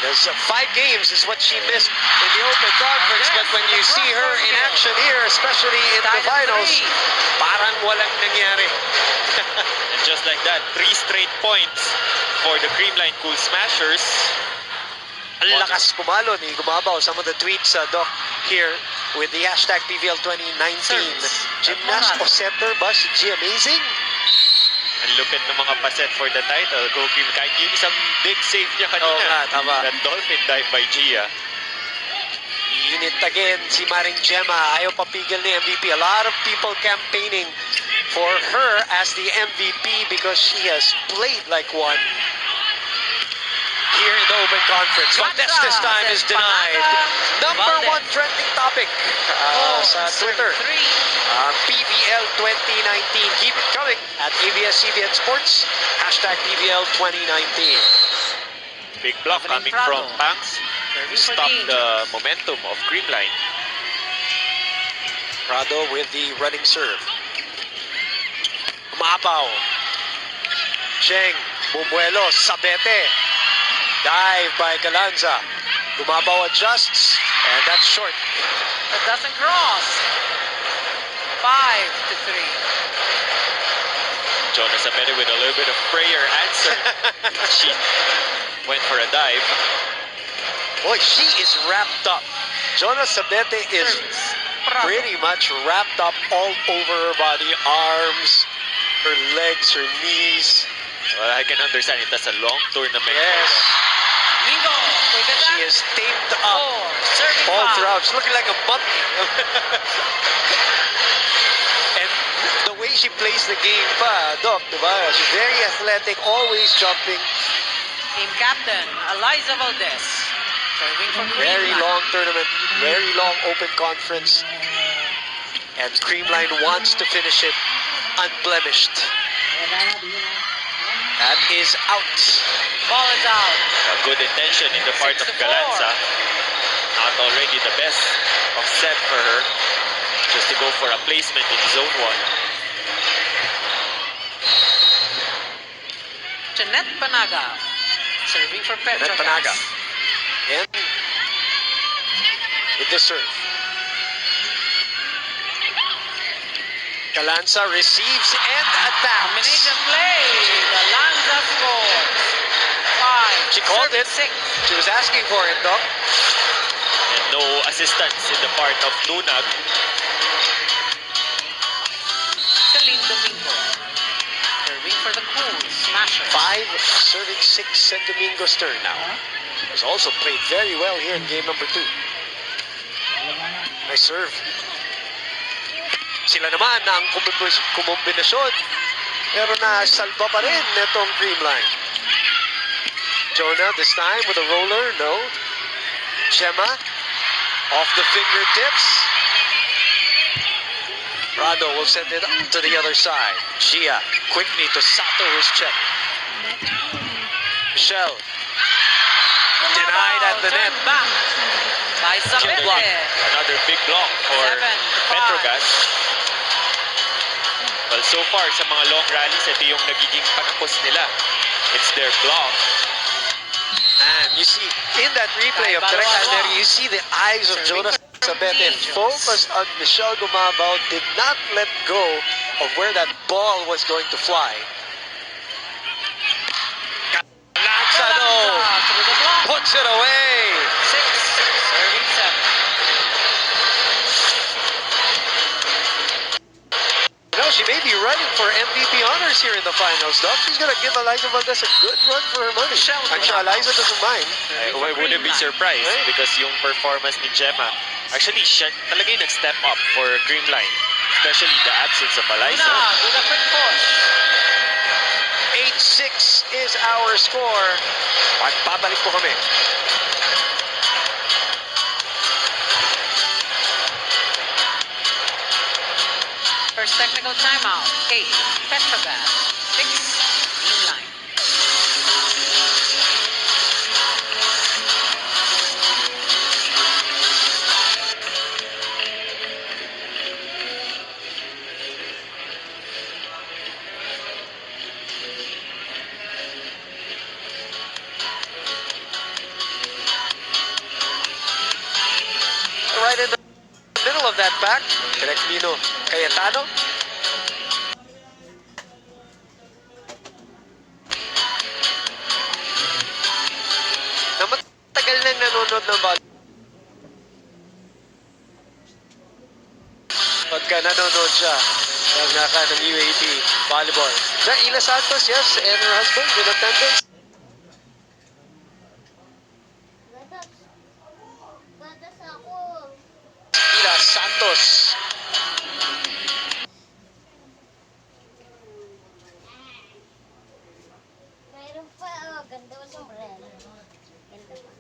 There's 5 games is what she missed in the Open Conference, but when you see her in action here, especially in the finals, parang walang nangyari. And just like that, 3 straight points for the Creamline Cool Smashers. Ang lakas pumalo ni Gumabaw. Some of the tweets, Doc, here with the hashtag PVL 2019. Service. Gymnast o setter ba si G? Amazing. Ang lupit ng mga paset for the title. Go Cream. Kahit yung isang big save niya kanina. Oo nga, tama. That dolphin dive by Gia. Yun it again, si Maring Gemma. Ayaw papigil ni MVP. A lot of people campaigning for her as the MVP because she has played like one here in the Open Conference. Valdez this time is denied. Number one trending topic sa Twitter. PVL 2019. Keep it coming at ABS-CBN Sports. Hashtag PVL 2019. Big block coming from Banks. Stop the momentum of Creamline. Prado with the running serve. Umapaw. Cheng. Bumuelo. Sabete. Dive by Galanza. Umapaw adjusts. And that's short. That doesn't cross. 5-3. Jonas Abete with a little bit of prayer answer. She went for a dive. Boy, she is wrapped up. Jonas Sabete is pretty much wrapped up all over her body. Arms, her legs, her knees. Well, I can understand it. That's a long tournament. Yes. Mingo. She is taped up all throughout. She's looking like a mummy. And the way she plays the game pa, Doc, diba? She's very athletic, always jumping. Team captain, Eliza Valdez. Serving for Very Creamline. long tournament, very long Open Conference. And Creamline wants to finish it unblemished. That is out. Ball is out. A good intention in the part of 6-4. Galanza. Not already the best of set for her. Just to go for a placement in zone 1. Jeanette Panaga. Serving for Jeanette Panaga. Petrogazz. And with the serve. Galanza receives and attacks. Combination play. Galanza scores. 5. She called it. 6. She was asking for it, Doc. And no assistance in the part of Nunag. Celine Domingo. Serving for the Cool Smashers. 5 serving 6 at Domingo's turn now. Has also played very well here in game number 2. Nice serve. Sila naman ang kumombinasyon. Pero nasalba pa rin netong Creamline. Jonah this time with a roller. No. Gemma off the fingertips. Prado will send it to the other side. Gia quickly to Sato, his check. Michelle. Denied at the net. Back by Killed block. Sabete. Another big block for 7-5. Petrogazz. Well, so far sa mga long rallies, ito yung nagiging panapos nila. It's their block. And you see, in that replay of Direct Alneri, you see the eyes of Jonas Sabete focused on Michelle Gumabao, did not let go of where that ball was going to fly. Galanzado Through the block. puts it away. 6. Serving 7. You know, she may be running for MVP honors here in the finals, Doc. She's going to give Eliza Valdez a good run for her money. I'm sure Eliza doesn't mind. I wouldn't be surprised Right? because yung performance ni Gemma, actually, siya talaga yung nag-step up for Creamline. Especially the absence of Eliza. Nunag with a quick push. 8-6 is our score. Babalik po kami. First technical timeout. 8. Petrogazz. 6. Creamline. Right in the middle of that back. Direct Nino Cayetano. Na matagal nang nanonood ng volleyball. Pagka nanonood siya ng UAP volleyball. Na Ila Santos, yes, and her husband in attendance. Gatas ako. Santos. Mayroon pa, oh, ganda mo sombrero. Ganda pa.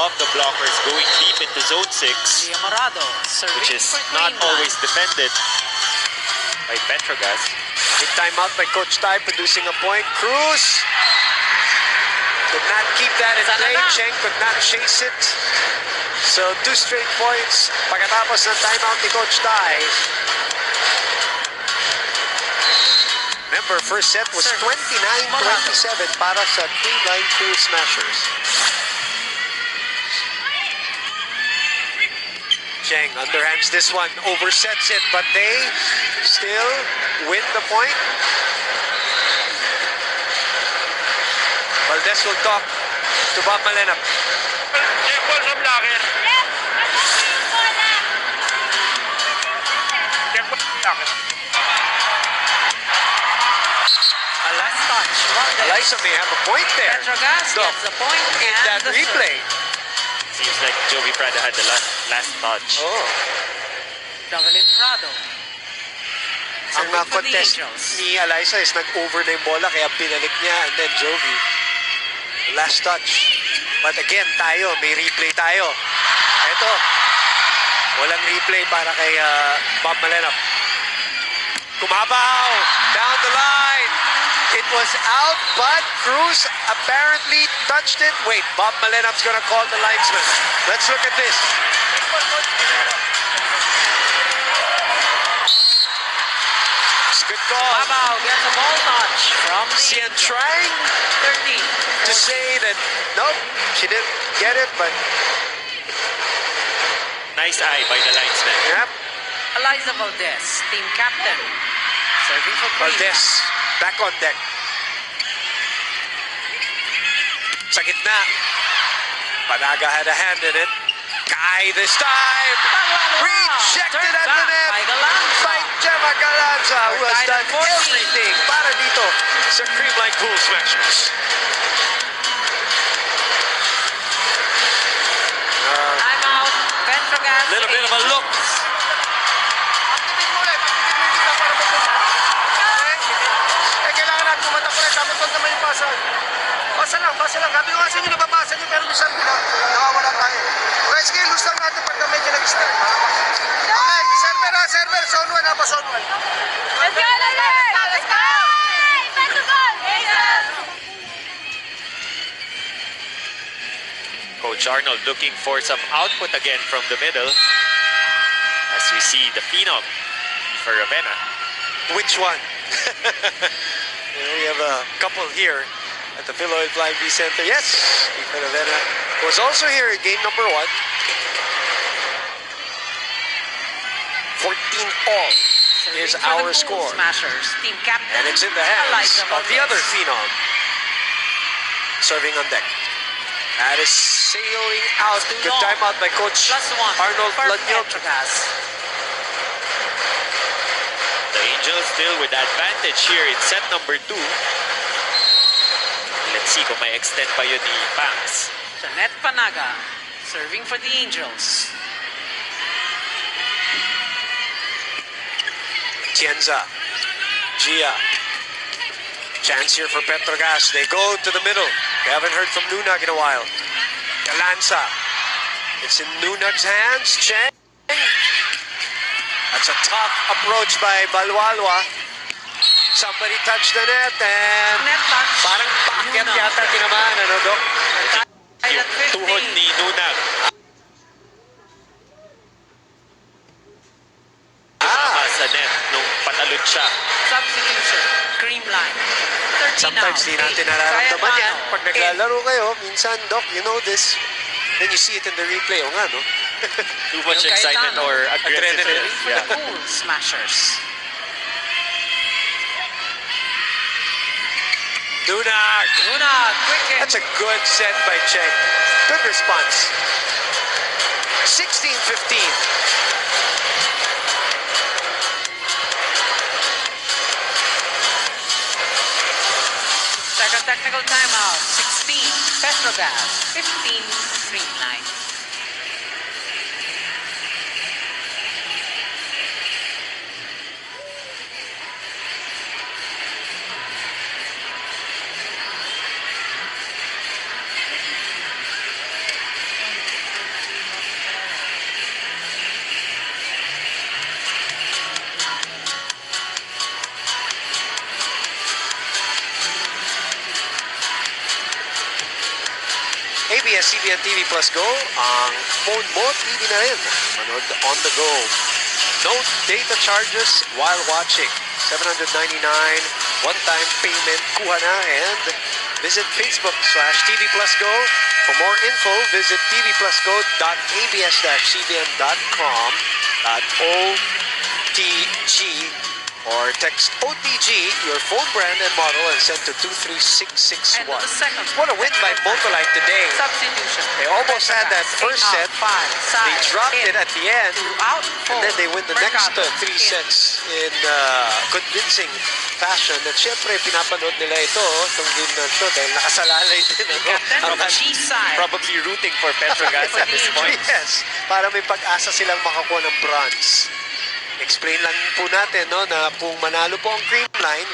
of the blockers going deep into zone 6, Morado serving which is for not Creamline. always defended by Petrogazz. Big timeout by Coach Tai, producing a point. Cruz could not keep that in Sana play. na. Cheng could not chase it. So 2 straight points pagkatapos ng timeout ni Coach Tai. Remember, first set was 29-27 para sa Creamline Cool Smashers. Cheng underhands this one, oversets it, but they still win the point. Valdez will talk to Bob Malenap. Check ball sa blocker. Check ball sa blocker. A last touch. Valdez. Eliza may have a point there. Petrogazz Doc, gets the point in and that the replay. Seems like Joey Prada had the last touch. Oh. Javelin Prado. Ang Serving for the contest Angels. ni Eliza is nag-over na yung bola kaya binalik niya and then Jovi. Last touch. But again, may replay tayo. Eto, walang replay para kay Bob Malenap. Kumabaw! Down the line! It was out, but Cruz apparently touched it. Wait, Bob Malenap's gonna call the linesman. Let's look at this. It's a good call. Babaw gets a ball touch from the Sian trying 13. to say that, nope, she didn't get it, but Nice eye by the linesman. yep, Eliza Valdez, team captain. Serving for Creamline. Valdez back on deck. Sa gitna. Panaga had a hand in it. Kai this time. Rejected at the net By Galanza. by Gemma Galanza, who has Tied at done 14. everything para dito sa Creamline Pool Smashers. Timeout. Petrogazz. Little bit of a look. Kailangan natin tumatak ulit. Tapos huwag naman yung pasa. Pasa lang. Sabi ko nga sa inyo, nababasa nyo, pero minsan nawawala tayo. Okay, sige, lose lang natin pagka medyo nag-start. Okay, server. Zone 1, hapa zone 1. Let's go, let's go! Coach Arnold looking for some output again from the middle. As we see the phenom for Ravenna. Which one? We have a couple here at the Philoil Flying V Center. Yes, Ifa Ravenna was also here at game number 1. 14 all is Serving for our the Cool score. Smashers, team captain. And it's in the hands Eliza of the Valdez. other phenom. Serving on deck. That is sailing out. Too Good long. timeout by Coach +1 Arnold for Lanyog. Petrogazz. The Angels still with advantage here in set number 2. Let's see kung may extend pa yun ni Pangs. Janet Panaga, serving for the Angels. Tienza. Gia. Chance here for Petrogazz. They go to the middle. They haven't heard from Nunag in a while. Galanza. It's in Nunag's hands. Cheng. That's a tough approach by Balwalwa. Somebody touched the net and Net touch. parang paakyat yata tinamaan, ano, Doc? Tied Yung at 15. tuhod ni Nunag. Tumama sa net nung patalon siya. Substitution. Creamline. 13 Sometimes out. di natin nararamdaman yan. Pag naglalaro kayo, minsan, Doc, you know this. Then you see it in the replay. O nga, no? Too much excitement or Adrenaline. aggressiveness. For the Yeah. Cool Smashers. Nunag. Luna, quick hit. That's a good set by Cheng. Good response. 16-15. Second technical timeout. 16, Petrogazz. 15, Creamline. ABS-CBN TV Plus Go, ang phone mo, TV na rin. Manood on the go. No data charges while watching. $799, one-time payment, kuha na, and visit Facebook/TV Plus Go. For more info, visit tvplusgo.abs-cbn.com.otg or text OTG, your phone brand and model, and send to 23661. And the second. What a win by Motolite today. Substitution. They almost had that first set. They dropped it at the end, and then they win the next 3 sets in convincing fashion. At syempre, pinapanood nila itong game na ito dahil nakasalalay din. Probably rooting for Petrogazz at this point. Yes, para may pag-asa silang makakuha ng bronze. Explain lang po natin, no, na kung manalo po ang Creamline,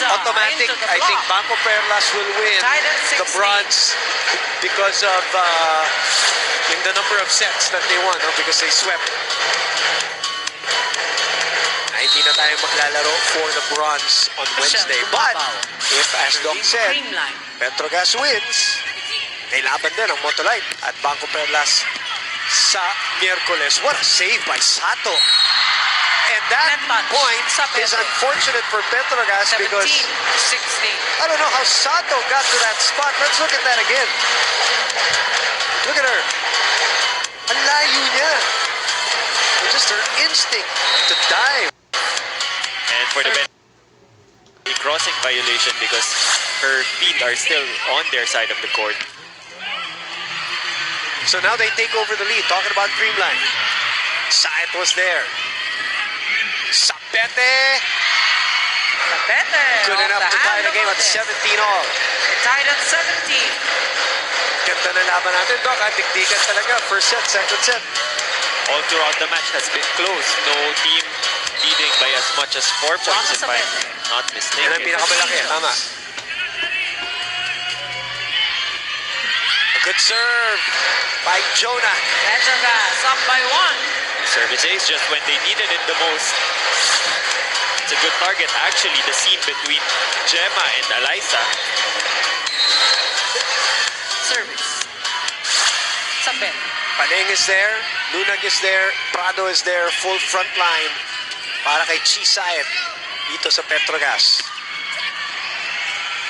automatic, I think Banco Perlas will win the bronze because of in the number of sets that they won, no, because they swept. 19 na tayo maglalaro for the bronze on Wednesday. But, if, as Doc said, Petrogazz wins, may laban din ang Motolite at Banco Perlas sa Miyerkules. What a save by Sato. And that point is unfortunate for Petrogazz because 16. I don't know how Sato got to that spot. Let's look at that again. Look at her. Ang layo niya. Just her instinct to dive. And for the a crossing violation because her feet are still on their side of the court. So now they take over the lead. Talking about Creamline. Saet was there. Sapete. Good enough to tie the game at 17 all. Tied at 17. Ganda na laban natin, Doc. Tiktikan talaga. First set, second set. All throughout the match has been close. No team leading by as much as 4 points if I'm not mistaken. Yan ang pinakamalaki. Tama. A good serve by Jonah. Petrogazz up by 1. Service ace just when they needed it the most. It's a good target. Actually, the scene between Gemma and Eliza. Service. Sabet. Paneng is there. Lunag is there. Prado is there. Full front line para kay Chisaet dito sa Petrogazz.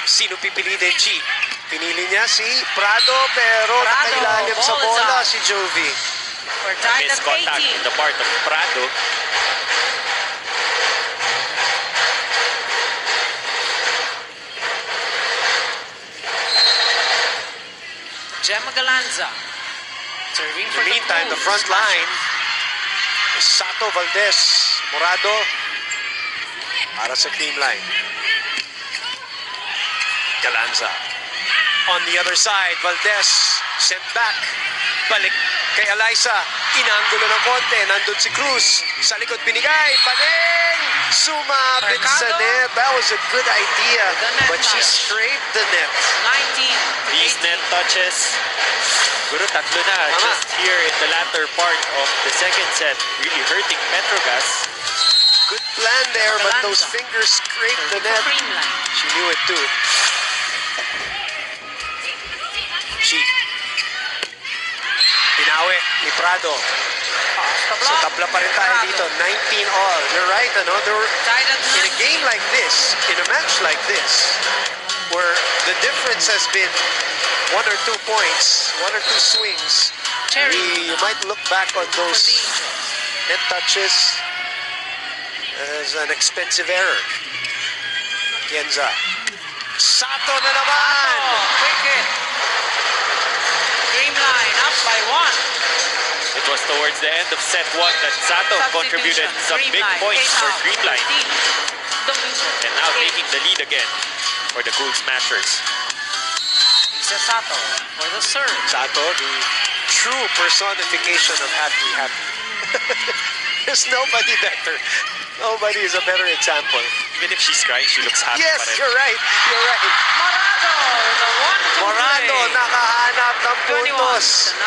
Sino pipili din Chi? Pinili niya si Prado pero nakailalim sa bola si Jovi. We're tied at Miscontact 18. in the part of Prado. Gemma Galanza. Serving for In the meantime, the front line is Sato Valdez, Morado para sa Creamline. Galanza. On the other side, Valdez sent back. Balik kay Eliza. Inanggulo ng konti. Nandun si Cruz. Sa likod binigay. Paneng! Sumabit sa net. That was a good idea. But she scraped the net. 19. These net touches. Guru tatlo na just here in the latter part of the second set. Really hurting Petrogazz. Good plan there, but those fingers scraped the net. Creamline. She knew it too. She pinawi ni Prado. So tabla pa rin tayo dito. 19 all. You're right, ano? Tied at In a game like this, in a match like this, where the difference has been 1 or 2 points, 1 or 2 swings, you might look back on those net touches as an expensive error. Kienza. Sato na naman! Quick hit. Creamline up by 1. It was towards the end of set 1 that Sato contributed some big points for Creamline. And now taking the lead again for the Cool Smashers. Isa Sato for the serve. Sato, the true personification of happy. There's nobody better. Nobody is a better example. Even if she's crying, she looks happy. Yes, pa rin. you're right. You're right. Morado, the 1-2 Morado play. nakahanap ng 21 puntos. to 19.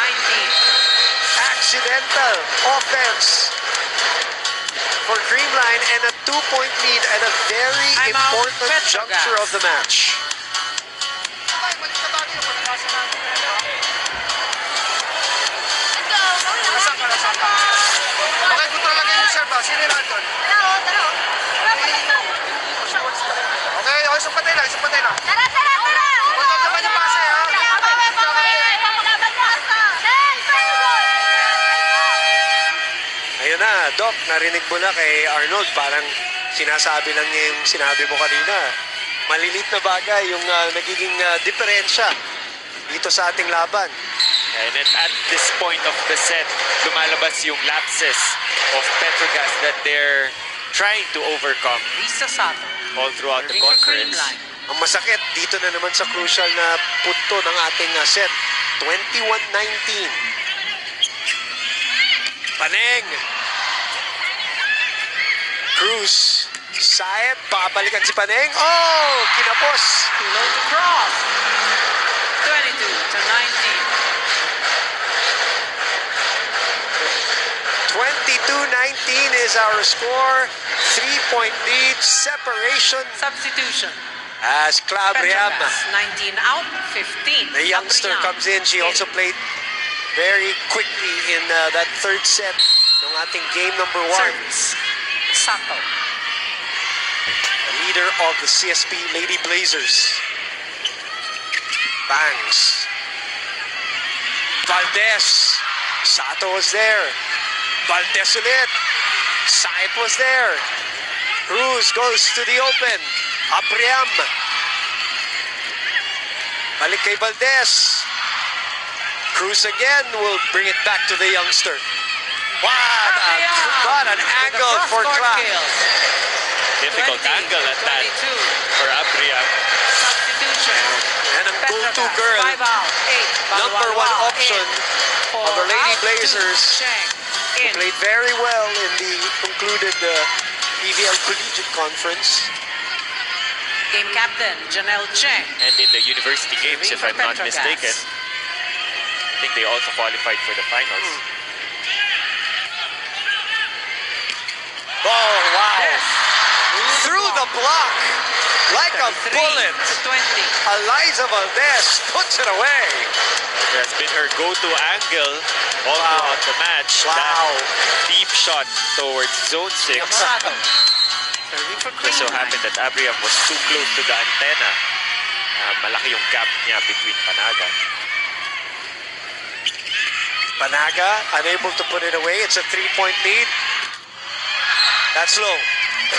Accidental offense for Creamline and a 2-point lead at a very Time out, important Petrogazz. juncture of the match. Doc, narinig mo na kay Arnold, parang sinasabi lang niya yung sinabi mo kanina. Malilit na bagay yung nagiging diferensya dito sa ating laban. And then at this point of the set, lumalabas yung lapses of Petrogazz that they're trying to overcome Risa Sato. all throughout the Serving for conference. Creamline. Ang masakit dito na naman sa crucial na punto ng ating set. 21-19. Paneng. Cruz. Sayet. Babalikan si Paneng. Oh! Kinapos. Below to cross. 22-19. 22-19 is our score. 3-point lead. Separation Substitution. as Clabriam, Petrogazz, 19 out, 15. the youngster, Abriam. comes in. She also played very quickly in that third set ng ating game number 1. Service. Sato. The leader of the CSP Lady Blazers. Bangs. Valdez. Sato was there. Valdez ulit. Saet was there. Cruz goes to the open. Apriam. Balik kay Valdez. Cruz again will bring it back to the youngster. What an angle for Clark. Difficult 20, angle at that 22. for Abriam. Substitution. And ang go-to Petrogazz, girl, 5 out, 8. number 1 Balwalwa option in. Four of the Lady out, Blazers. 2. Cheng. In. Played very well in the concluded PVL Collegiate Conference. Game captain, Janelle Cheng. And in the university games, if I'm not Petrogazz. mistaken, I think they also qualified for the finals. Oh, wow. Yes. Through the block like a 33 bullet. to 20. Eliza Valdez puts it away. It has been her go-to angle all throughout the match. Wow. That deep shot towards zone 6. Morato. Serving for Just so Creamline. happened that Abriam was too close to the antenna. Malaki yung gap niya between Panaga. Panaga unable to put it away. It's a 3-point lead. That's low.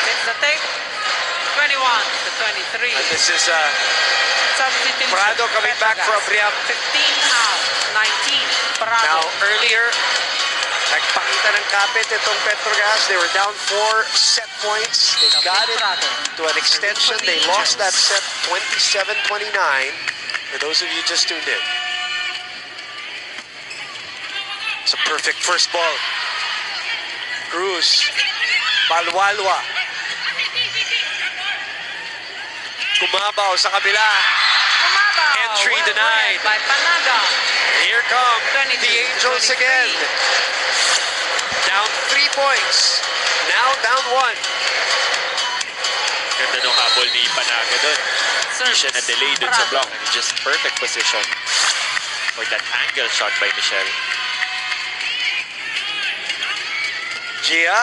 Takes the take. 21 to 23. And this is Substitution. Prado coming back for Petrogazz. Abriam. 15 out, 19. Prado. Now earlier, nagpakita ng kapit itong Petrogazz. They were down 4 set points. They got it Prado. to an extension. They lost that set 27-29. For those of you just tuned in. It's a perfect first ball. Cruz. Balwalwa. Kumabaw sa kabila. Kumabaw. Entry Well denied. read by Panaga. Here come 22 the Angels to 23. again. Down 3 points. Now down 1. Ganda nung habol ni Panaga doon. Hindi siya Service. na-delay doon sa Prado. block. And just perfect position for that angle shot by Michelle. Gia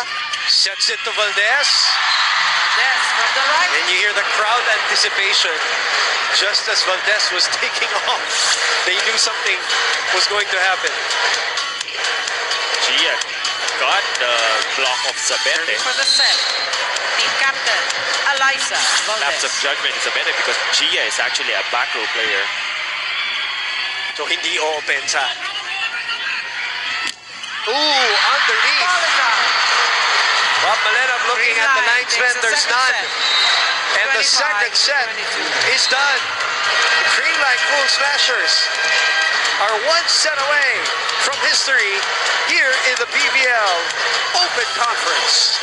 sets it to Valdez. Valdez from the right. And you hear the crowd anticipation. Just as Valdez was taking off, they knew something was going to happen. Gia got the block of Zabete. Serving for the set. Team captain, Eliza Lapse of Valdez. judgment is Zabete because Gia is actually a back row player. So hindi oopensa. Ooh, underneath. Polica. Bob Malenov looking at the Creamline linesman. takes the There's second none. set. And the 25 second to set 22. is done. The Creamline Cool Smashers are 1 set away from history here in the PVL Open Conference.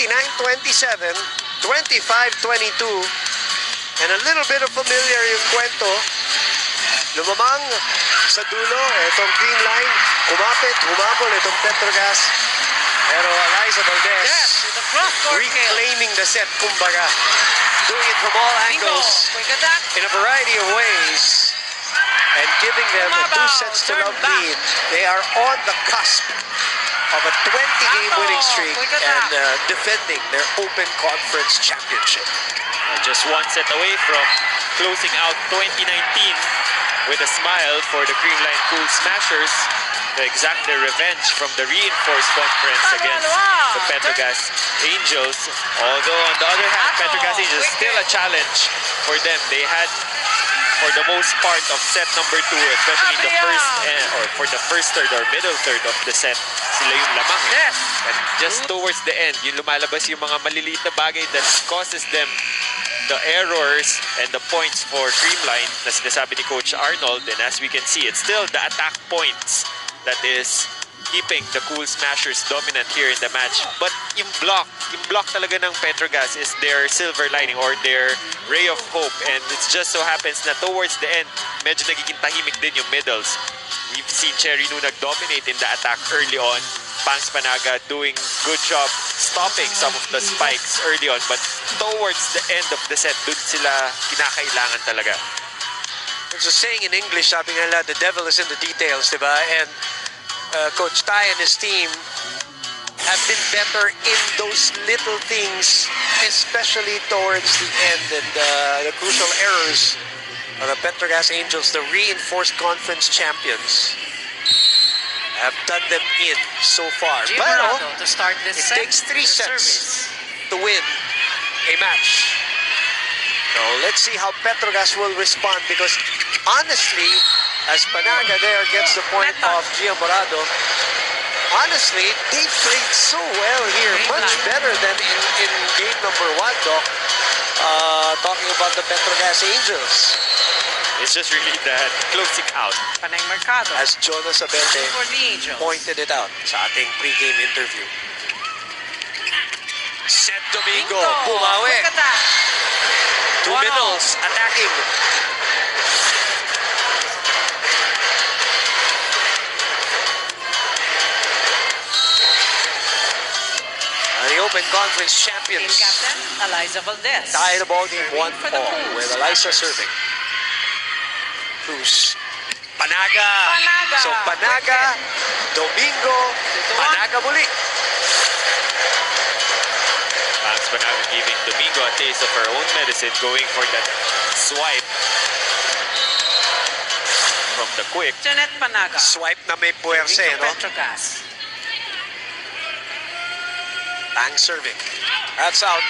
29-27, 25-22, and a little bit of familiar yung kwento. Lumamang sa dulo, itong Creamline, humabol itong Petrogazz. Pero Eliza Valdez, Yes, with the cross-court kill. reclaiming the set, kumbaga. Doing it from all Bingo. angles, Quick attack. in a variety of ways, and giving them a Tumabaw. 2 sets to Turn love back. lead. They are on the cusp of a 20-game Bato. winning streak Quick and attack. defending their Open Conference Championship. Just one set away from closing out 2019 with a smile for the Creamline Cool Smashers to exact their revenge from the reinforced conference against the Petrogazz Angels. Although on the other hand, Petrogazz Angels still a challenge for them. They had, for the most part of set number 2, especially in the first or for the first third or middle third of the set, sila yung lamang. Yes. And just towards the end, yung lumalabas yung mga maliliit na bagay that causes them the errors and the points for Creamline na sinasabi ni Coach Arnold. And as we can see, it's still the attack points that is keeping the Cool Smashers dominant here in the match. But yung block talaga ng Petrogazz is their silver lining or their ray of hope. And it just so happens na towards the end, medyo nagiging tahimik din yung middles. We've seen Cherry Nunag dominate in the attack early on. Pangs Panaga doing good job stopping some of the spikes early on. But towards the end of the set, dun sila kinakailangan talaga. There's a saying in English, sabi nga nila, the devil is in the details, diba? And Coach Tai and his team have been better in those little things, especially towards the end. And the crucial errors of the Petrogazz Angels, the reinforced conference champions, have done them in so far. But Gimorado to start this it set. takes 3 The sets service. to win a match. So let's see how Petrogazz will respond, because honestly, as Panaga there gets the point of Gimorado, honestly, they played so well here, much better than in game number 1, Doc. Talking about the Petrogazz Angels, It's just really that closing out. Panay Mercado as Jonas Abente for the Angels. pointed it out sa ating pre-game interview. Set Domingo, bumawi. Quick attack. 2 1-0. middles attacking. The Open Conference Team champions captain, Eliza Valdez. tie the ball game 1-all for the Cool with Eliza Smashers. serving. Cruz. Panaga. Panaga. So Panaga, Domingo, Panaga muli. Pangs Panaga giving Domingo a taste of her own medicine, going for that swipe from the quick. Janet Panaga. Swipe na may puwerse, Serving no? for Petrogazz. Bang serving. That's out.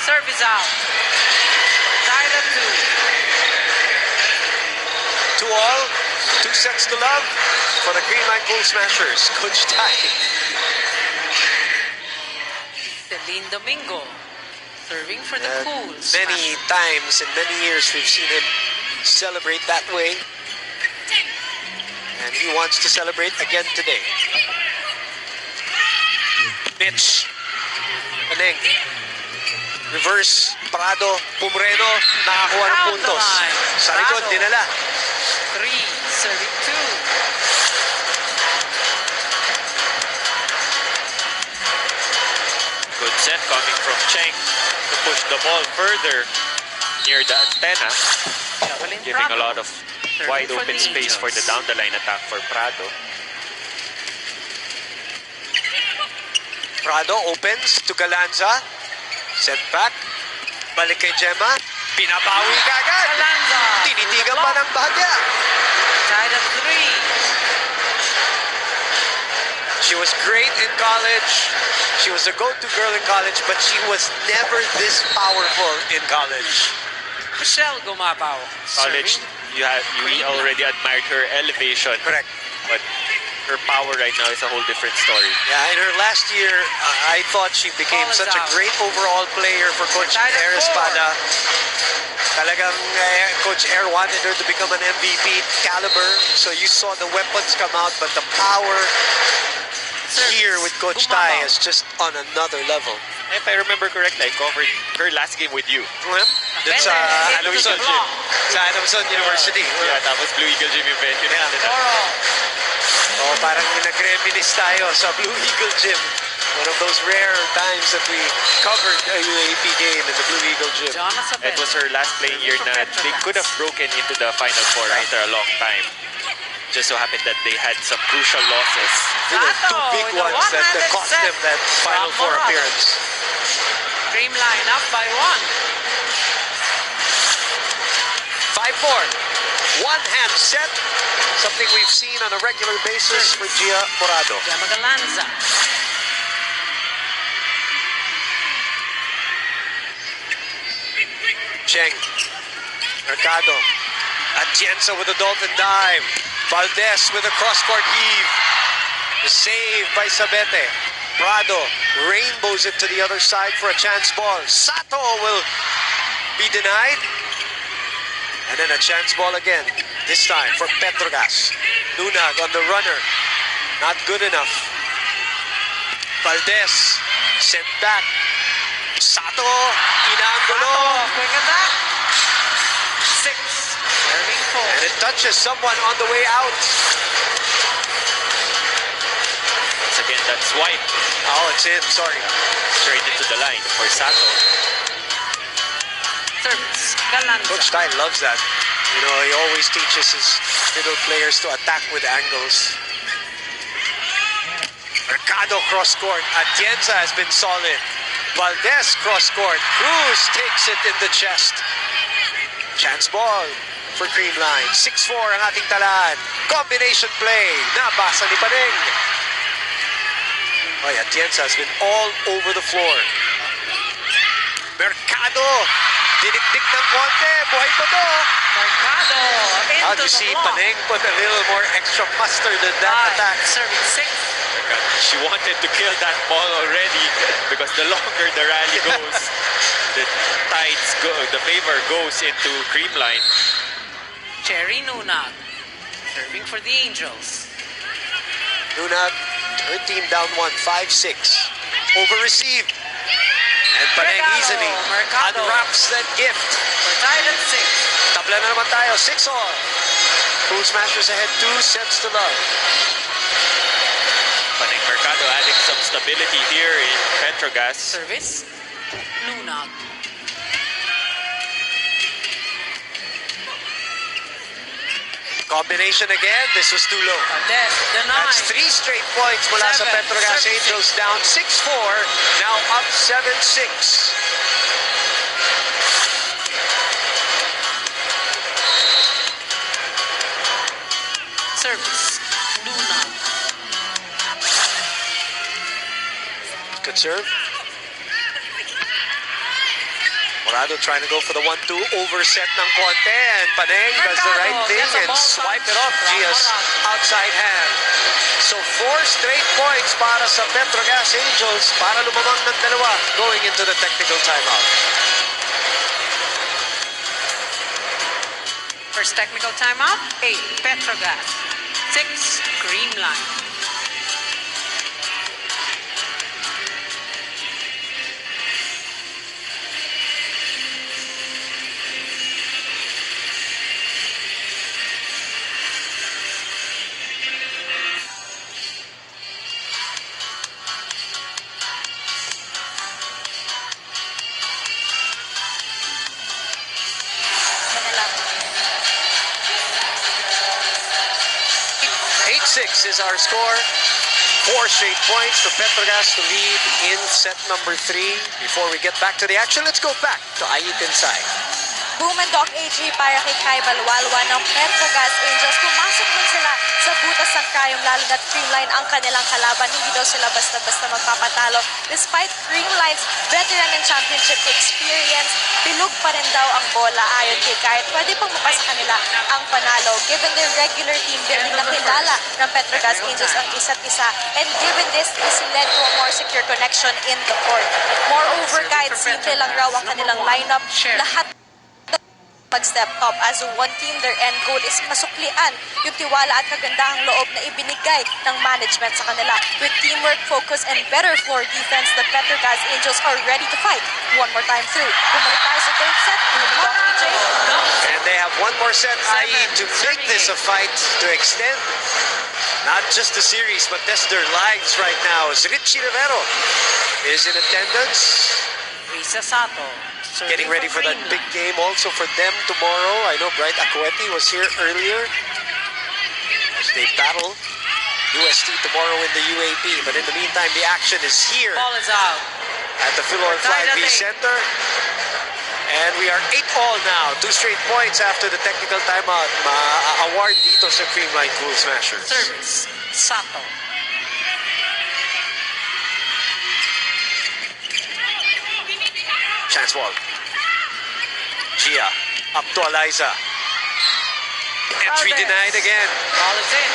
Service out. Tied at 2. 2-all. 2 sets to love for the Creamline Cool Smashers. Coach Tai. Celine Domingo. Serving for the Cool Many Smashers. times in many years we've seen him celebrate that way. And he wants to celebrate again today. Mitch. Paneng. Reverse. Prado. Pumreno. Nakakuha ng Down the puntos. line. Sa likod, Prado. dinala. 3. Serving 2. Good set coming from Cheng to push the ball further near the antenna, Javelin giving a Prado. lot of wide for open the space for the Angels. down the line attack for Prado. Prado opens to Galanza. Set back. Balik kay Gemma. Pinabawi ka agad. Galanza. Tinitigan pa ng bahagya. Tied at 3. She was great in college. She was a go-to girl in college, but she was never this powerful in college. Michelle Gumabaw. College, we already admired her elevation. Correct. But her power right now is a whole different story. Yeah, in her last year, I thought she became Ball is such a out. great overall player for Coach Tied at Air 4. Espada. Talagang Coach Air wanted her to become an MVP caliber. So you saw the weapons come out, but the power, here with Coach Tai is just on another level. If I remember correctly, I covered her last game with you. That's Louison Into the Gym. block. sa Adamson University. Yeah, tapos Blue Eagle Gym yung venue natin. Toro. Oh, parang nag-reminisce tayo sa Blue Eagle Gym. One of those rare times that we covered a UAP game in the Blue Eagle Gym. Jonas It was her last playing year na they could have broken into the Final Four after a long time. Just so happened that they had some crucial losses. There were two Sato big with a ones that one-handed cost set them that Final from Four Morado. appearance. Creamline up by 1. 5-4. One-hand set. Something we've seen on a regular basis for Gia Morado. Gemma Galanza. Cheng. Mercado. Atienza with a Dolphin dive. Valdez with a cross-court heave. The save by Sabete. Prado rainbows it to the other side for a chance ball. Sato will be denied. And then a chance ball again. This time for Petrogazz. Lunag on the runner. Not good enough. Valdez sent back. Sato. Inaangolo. Quick attack. 6. Serving 4. And it touches someone on the way out. Once again, that swipe Oh, it's in. Sorry. straight into the line for Sato. Service. Galanza. Coach Tai loves that. You know, he always teaches his middle players to attack with angles. Mercado cross court. Atienza has been solid. Valdez cross court. Cruz takes it in the chest. Chance ball for Creamline. 6-4 ang ating talaan. Combination play. Nabasa ni Padeng. Oh, Atienza has been all over the floor. Mercado. Dinikdik ng konti. Buhay pa to. Mercado. How Into do you the see block. Paneng put a little more extra mustard in that attack? Serving 6. She wanted to kill that ball already because the longer the rally goes, the favor goes into Creamline. Cherry Nunag. Serving for the Angels. Lunag, her team down 1, 5-6. Over-received. And Paneng Mercado, easily Mercado. unwraps that gift. We're tied at 6. Tabla na naman tayo, 6-all. Pool Smashers ahead 2 sets to love. Paneng Mercado adding some stability here in Petrogazz. Service. Nunag. Combination again, this was too low. Valdez. Denied. That's 3 straight points mula sa 7, Petrogazz 36. Angels down 6-4, now up 7-6. Service. Nunag. Good serve. Morado trying to go for the 1-2, overset ng konti, and Paneng does the right Mercado thing gets a and ball swipe it off from Gia's Morado. outside hand. So 4 straight points para sa Petrogazz Angels para lumamang ng dalawa going into the technical timeout. First technical timeout. 8. Petrogazz. 6. Creamline. Manila. 8-6 is our score. 4 straight points for Petrogazz to lead in set number 3. Before we get back to the action, let's go back to Ayit Inside. Boom and Doc AG para kay Kai Balwalwa ng Petrogazz Angels. Pumasok din sila sa butas ng krayong lalo na't Creamline ang kanilang kalaban. Hindi daw sila basta-basta magpapatalo. Despite Creamline's veteran and championship experience, bilog pa rin daw ang bola ayon kay Kai. Pwede pang mapasa kanila ang panalo. Given their regular team building na kilala ng Petrogazz Angels ang isa't isa. And given this led to a more secure connection in the court. Moreover, kahit simple lang raw ang kanilang lineup, lahat mag-step up. As one team, their end goal is masuklian yung tiwala at kagandahang loob na ibinigay ng management sa kanila. With teamwork, focus, and better floor defense, the Petrogazz Angels are ready to fight. One more time through. Bumalik tayo sa third set. And they have one more set, i.e. to make this a fight, to extend not just the series, but test their lives right now. As Richie Rivero is in attendance. Risa Sato. Getting ready for that big game also for them tomorrow. I know Bright Acueti was here earlier as they battle UST tomorrow in the UAP. But in the meantime, the action is here Ball is out. at the Philor Fly V Center. And we are 8-all now. 2 straight points after the technical timeout. Ma-award dito sa Creamline Cool Smashers. Service. Sato. Chance ball. Gia up to Eliza. Entry denied again. Ball is in.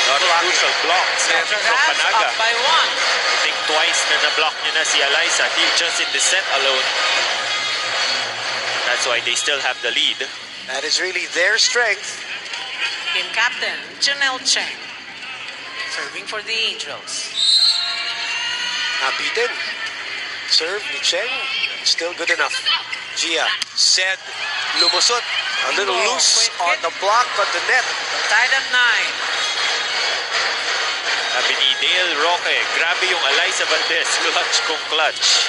Not crucial blocks from Petrogazz Panaga. up by 1. I think twice na na-block niya na si Eliza. He just in the set alone. That's why they still have the lead. That is really their strength. Team captain, Janelle Cheng. Serving for the Angels. Napitin. Serve ni Cheng. Still good enough. Gia said lumusot. A little loose on the block on the net. Tied at 9. Sabi ni Dale Roque, grabe yung Eliza Valdez. Clutch kung clutch.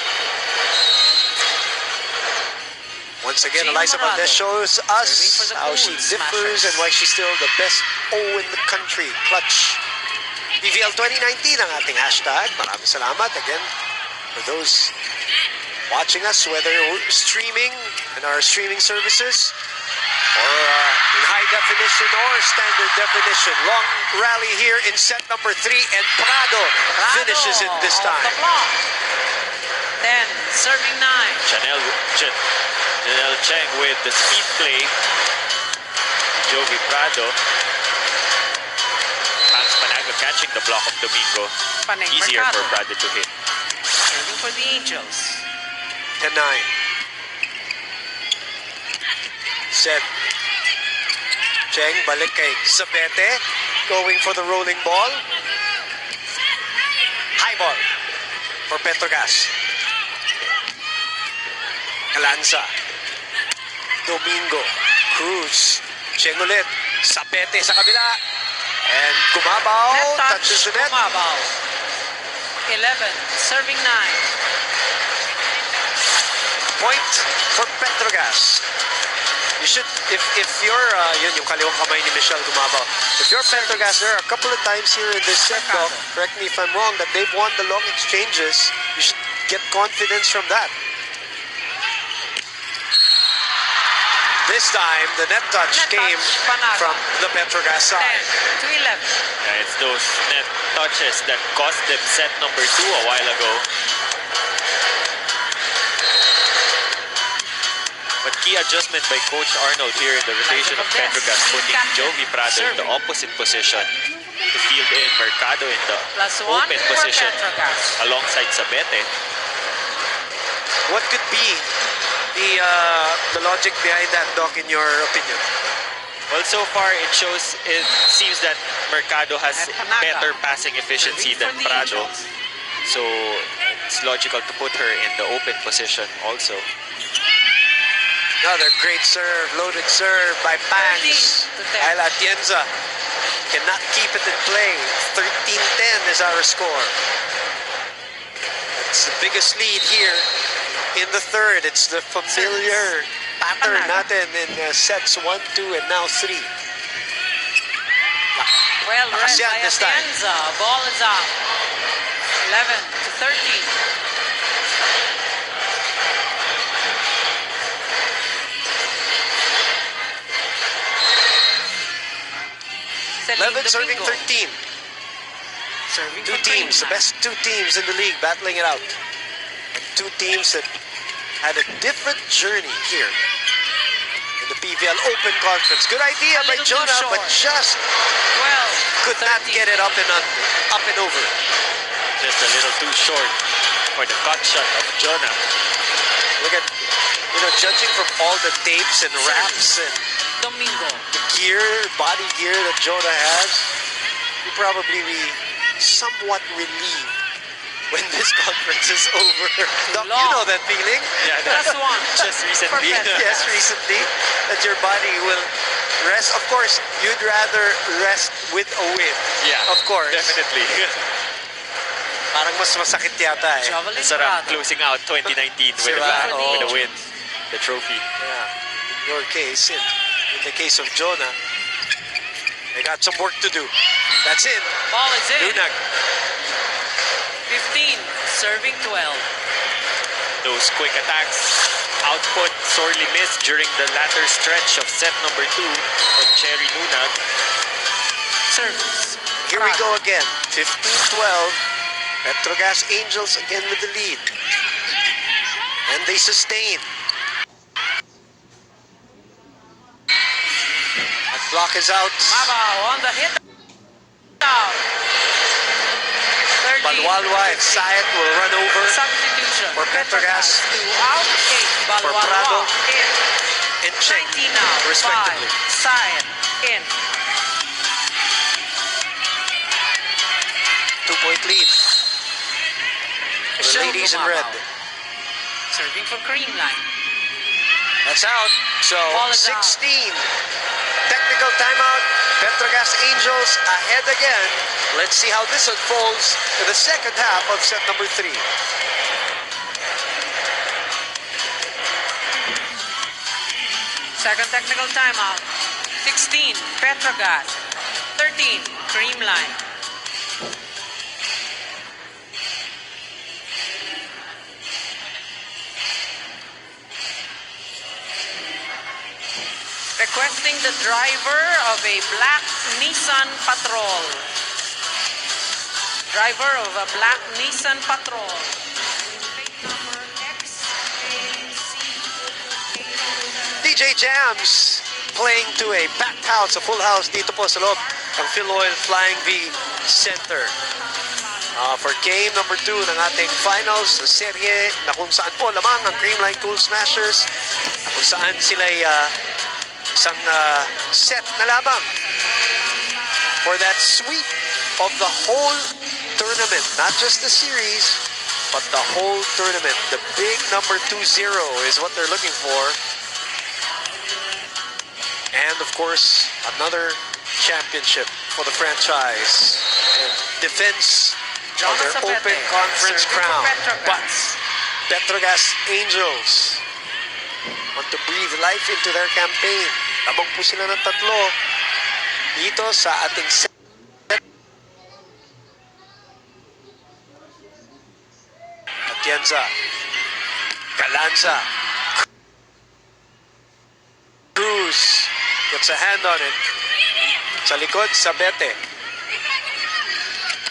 Once again, Gina Eliza Morado. Valdez shows Serving for us the how Cool she differs Smashers. and why she's still the best O in the country. Clutch. PVL 2019 ang ating hashtag. Maraming salamat again for those watching us, whether streaming in our streaming services or in high definition or standard definition. Long rally here in set number 3, and Prado finishes it this off time. the block. 10, serving 9. Janelle Cheng with the speed play. Jovi Prado. Hans Panaga catching the block of Domingo. Panay Easier Mercado. for Prado to hit. Serving for the Angels. 10-9. Set. Cheng balik kay Sabete. Going for the rolling ball. High ball for Petrogazz. Calanza. Domingo. Cruz. Cheng ulit. Sabete sa kabila. And Kumabaw Net touch, touches the net. Kumabaw. 11, serving 9. Point for Petrogazz. You should, if you're, yun yung kaliwang kamay ni Michelle Gumabaw. If you're Petrogazz, there are a couple of times here in this set, Doc, correct me if I'm wrong, that they've won the long exchanges. You should get confidence from that. This time, the net touch Net came touch, Panaga. from the Petrogazz 10 side. to 11. Yeah, it's those net touches that cost them set number 2 a while ago. But key adjustment by Coach Arnold here in the rotation of Petrogazz, putting Jovi Prado in the opposite position to field in Mercado in the +1 open for position Petrogazz. alongside Sabete. What could be the logic behind that, Doc, in your opinion? Well, so far it seems that Mercado has Panaga. better passing efficiency than Serving for the Prado. Angels. So it's logical to put her in the open position also. Another great serve, loaded serve by Pangs. 13 to 10. Ayla Atienza cannot keep it in play. 13-10 is our score. That's the biggest lead here in the third. It's the familiar pattern natin in sets 1, 2, and now 3. Well read Lakas yan by this time. Atienza. Ball is out. 11 to 13. Celine 11 serving Domingo. 13. Serving Two for teams, the Creamline. best two teams in the league battling it out. And two teams that had a different journey here in the PVL Open Conference. Good idea A by little too Jonah, but short. just 12 could not 13. get it up and over. Just a little too short for the cut shot of Jonah. Look at judging from all the tapes and wraps and Domingo. gear, body gear that Jonah has, you'll probably be somewhat relieved when this conference is over. Doc, you know that feeling? Yeah, Plus one. just recently. Perfect. Yes, recently, that your body will rest. Of course, you'd rather rest with a win. Yeah, of course. definitely. Parang mas masakit yata eh. Javelin Sarap Prado. closing out 2019 with Diba? with a win. The trophy. Yeah. In your case, in the case of Jonah, they got some work to do. That's it. Ball is in. Lunag. 15, serving 12. Those quick attacks output sorely missed during the latter stretch of set number 2 from Cherry Nunag. Service. Here we go again. 15-12. Petrogazz Angels again with the lead. And they sustain. That block is out. Mabao on the hit. Out. 30. Balwalwa and Sayat will run over Substitution. for Petrogazz. 2 out. 8. For Prado. Balwalwa in. and Cheng, 19 now. respectively. 5. Side. In. 2-point lead. The ladies in red. Serving for Creamline. That's out. So Ball is 16. Technical timeout. Petrogazz Angels ahead again. Let's see how this unfolds in the second half of set number 3. Second technical timeout. 16. Petrogazz. 13. Creamline. Requesting the driver of a black Nissan Patrol. Driver of a black Nissan Patrol. Plate number XAC. DJ Jams playing to a packed house, a full house dito po sa loob ng Philoil Flying V Center. For game number 2 ng ating finals na serye na kung saan po lamang ang Creamline Cool Smashers, kung saan sila'y isang set na lamang for that sweep of the whole tournament. Not just the series, but the whole tournament. The big number 2-0 is what they're looking for. And of course, another championship for the franchise and defense of their open conference crown. But Petrogazz Angels want to breathe life into their campaign. Lamang po sila ng 3 dito sa ating set. Atienza, Galanza, Cruz gets a hand on it. Sa likod, Sabete.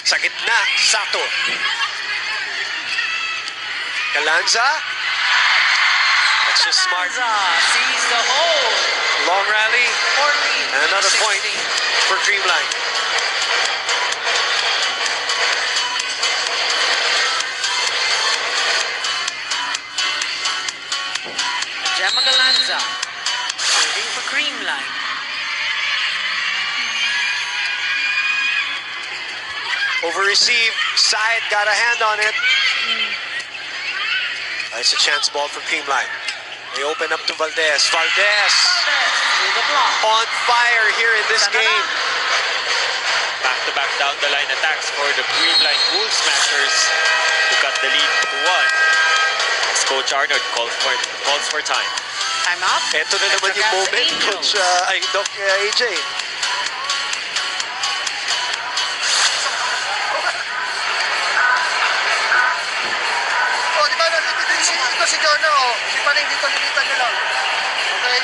Sa gitna, Sato. Galanza. That's just smart. Sees the hole. Long rally. And another 16. point for Creamline. Gemma Galanza. Serving for Creamline. Over receive. Side got a hand on it. It's a chance ball for Creamline. They open up to Valdez. Valdez Through the block. on fire here in this game. Back-to-back down-the-line attacks for the Creamline Cool Smashers who got the lead to 1. As Coach Arnold calls for time. Time out. Ito na naman yung Petrogazz moment, Angels. Coach Doc AJ. Oh, di ba ito si Jonah, oh. Di pa rin dito lilitan nyo lang. Okay?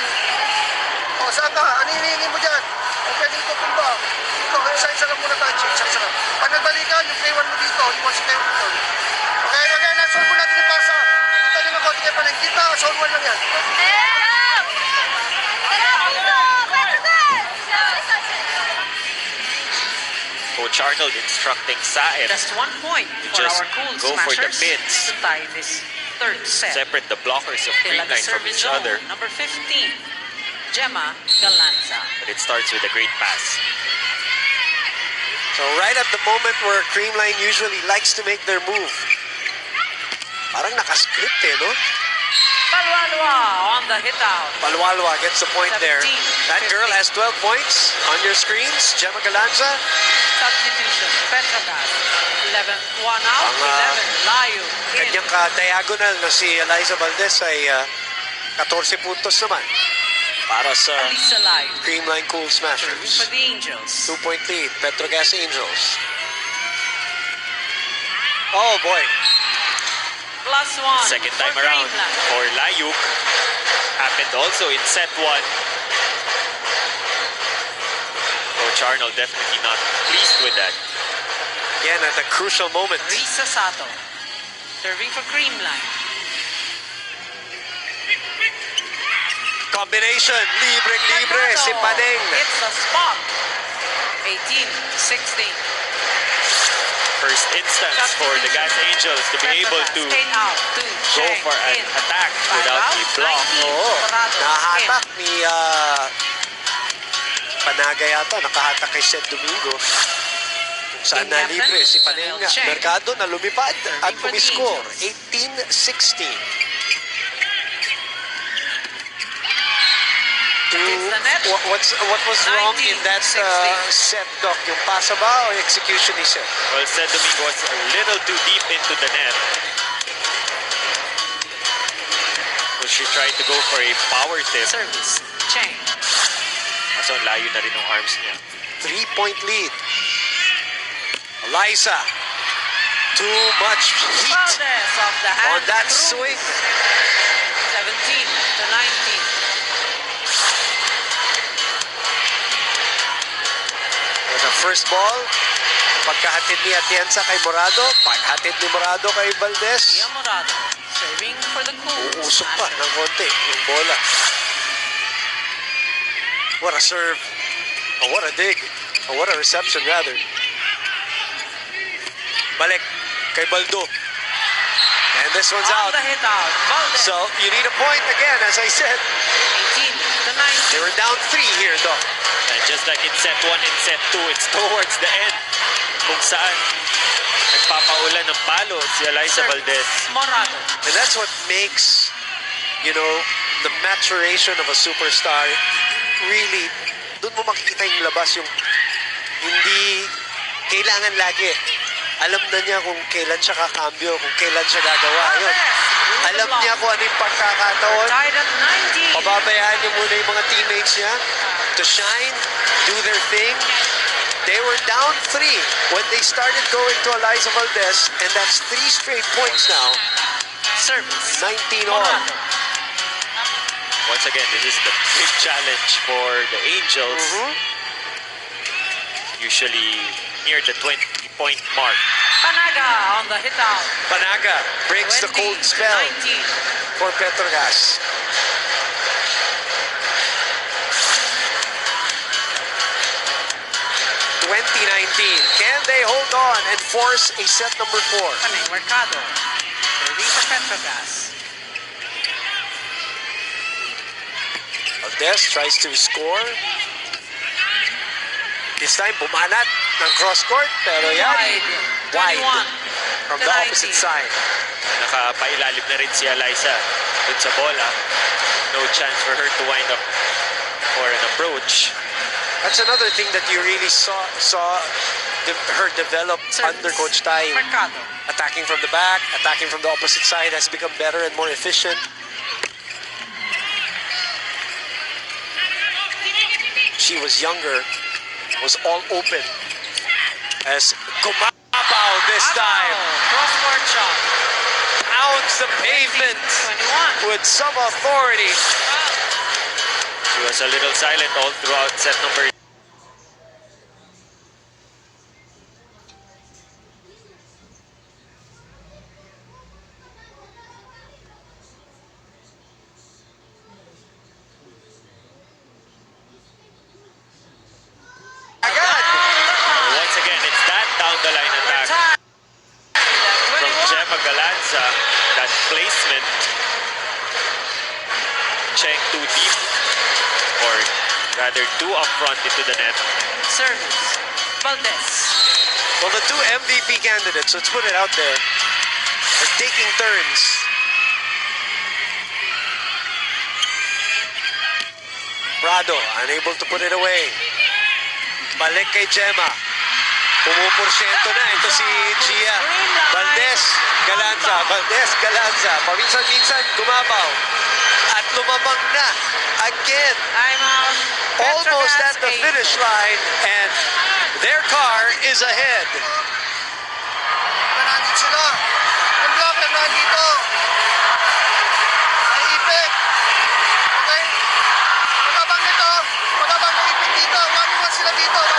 Oh, saan ka? Ano hinihingi mo dyan? O pwede ito tumba. Ito, isa-isa lang muna tayo. Isa-isa lang. Pag nagbalik ka, yung play 1 mo dito. Iwan si Tayo dito. Okay, okay. Nasolve mo natin yung pasa. Dito nyo ng konti kayo pa rin. Kita, solve 1 lang yan. Coach Arnold instructing Saed Just 1 point for just our Cool go for the Smashers pins. to tie this third set. Separate the blockers of Still at the Creamline from service each zone, other. number 15, Gemma Galanza. But it starts with a great pass. So right at the moment where Creamline usually likes to make their move. Parang nakascript eh, no? Balwalwa on the hit out. Palwalwa gets the point there. 17, That girl 15. has 12 points on your screens. Gemma Galanza. Substitution, Petrogazz. 11, 1 out, Ang, 11, Layo. In. Kanyang ka-diagonal na si Eliza Valdez ay 14 puntos naman para sa Alisa Layo. Creamline Cool Serving Smashers. for the Angels. 2-point lead, Petrogazz Angels. Oh boy. +1 Second time for around Creamline. for Layuk. Happened also in set 1. Coach Arnold definitely not pleased with that. Again, at a crucial moment. Risa Sato. Serving for Creamline. Combination, libreng-libre, si Paneng. It's a spot. 18-16. First instance for the Gas Angels to be able to Straight out to go Sheng for an in. attack Five without out, a block. 19, Oo, Corrado nahatak in. ni Panaga yata, nakahatak kay Seth Domingo. Kung saan na King libre si Janelle Panenga. Cheng. Mercado na lumipad at for the umiscore. Angels. 18-16. Against the net. What was wrong in that 19-16. set, Doc? Yung pasa ba o execution ni Seth? Well, Seth Domingo was a little too deep into the net. So she tried to go for a power tip. Service. Cheng. Kaso ang layo na rin ng arms niya. 3-point lead. Eliza. Too much heat Valdez off the hand. on that Cruz. swing. 17-19. And the first ball, pagkahatid ni Atienza kay Morado, paghatid ni Morado kay Valdez. Gia Morado. Serving for the Cool. Uusok pa ng konti yung bola. What a serve. Oh, what a dig. Oh, what a reception rather. Balik kay Baldo. And this one's On out. the hit out. Valdez. So you need a point again, as I said. 18-19. They were down 3 here, Doc. And just like in set 1 and set 2, it's towards the end kung saan nagpapaulan ng palo si Eliza Valdez. Morado. And that's what makes, you know, the maturation of a superstar really, doon mo makikita yung labas, yung hindi kailangan lagi. Alam na niya kung kailan siya kakambyo, kung kailan siya gagawa. Yun. Alam niya kung ano yung pagkakataon. Tied at 19. Pababayaan niya muna yung mga teammates niya to shine, do their thing. They were down 3 when they started going to Eliza Valdez, and that's 3 straight points now. Service. 19 all. Morado. Once again, this is the big challenge for the Angels. Usually near the 20-point mark. Panaga on the hit out. Panaga breaks the cold spell 19. for Petrogazz. Can they hold on and force a set number 4? Panay Mercado. Serving for Petrogazz. Valdez tries to score. This time, bumanat ng cross-court, pero yan, wide 21 from to the opposite 19. side. Nakapailalim na rin si Eliza dun sa bola. No chance for her to wind up for an approach. That's another thing that you really saw her develop Service. under Coach Tai. Mercado. Attacking from the back, attacking from the opposite side has become better and more efficient. She was younger, was all open. As Gumabaw this time Cross-court shot. pounds the pavement 21. with some authority. She was a little silent all throughout set number. Agad! Once again, it's that down the line attack from Gemma Galanza. That placement rather two up front into the net. Service. Valdez. Well, the two MVP candidates, let's put it out there, are taking turns. Prado, unable to put it away. Balik kay Gemma. Pumuporsyento na. Ito si Gia. Valdez, Galanza. Valdez, Galanza. Paminsan-minsan, gumabaw. At lumabang na. Again. I'm out. Almost at the finish line. And their car is ahead. Nandito sila. Yung blocker nandito. Naipit. Okay? Magabang nito. Magabang naipit dito. 1-1 sila dito. 1-1.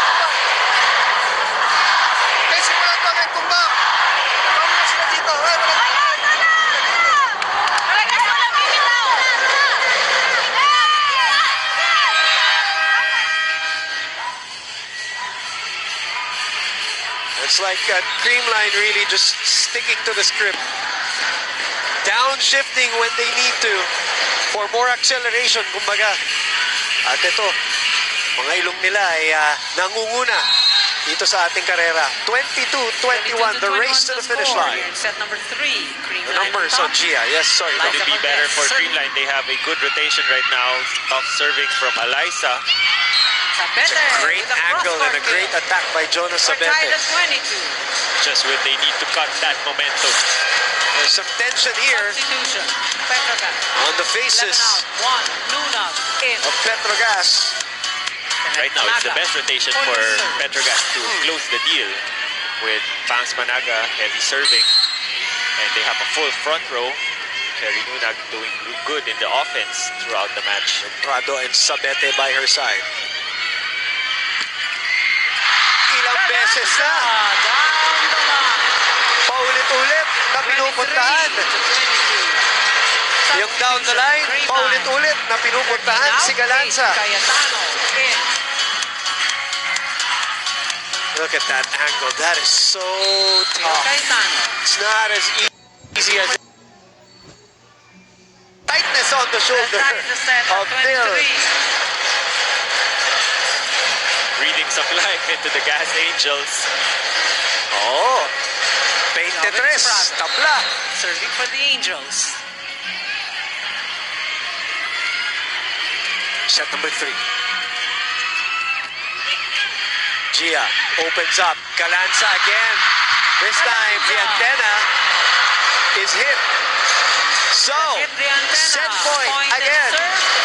Okay, simulan to ang tumba. 1-1 sila dito. Ay, It's like Creamline really just sticking to the script. Downshifting when they need to for more acceleration, kumbaga. At ito, mga ilong nila ay nangunguna dito sa ating karera. 22-21, the race to the finish line. Set number 3, Creamline. The numbers on Gia. Yes, sorry. It would be better for Creamline. They have a good rotation right now of serving from Eliza. It's a great angle and a great attack by Jonas Sabete. Just when they need to cut that momentum. There's some tension here Substitution. Petrogazz. on the faces 11 out. 1 in. of Petrogazz. Right now, it's the best rotation for Petrogazz to close the deal with Pangs Managa heavy serving. And they have a full front row. Cherry Nunag doing good in the offense throughout the match. Prado and Sabete by her side. Ilang beses na. Down the line. Paulit-ulit na pinupuntahan. 23. Yung down the line, paulit-ulit na pinupuntahan si Galanza. Cayetano in. Look at that angle. That is so tough. Cayetano. It's not as easy as tightness on the shoulder of Bill. Breathing some life into the Gas Angels. Oh, 23, tabla. Serving for the Angels. Set number 3. Gia opens up. Galanza again. This time the antenna is hit. So, set point again.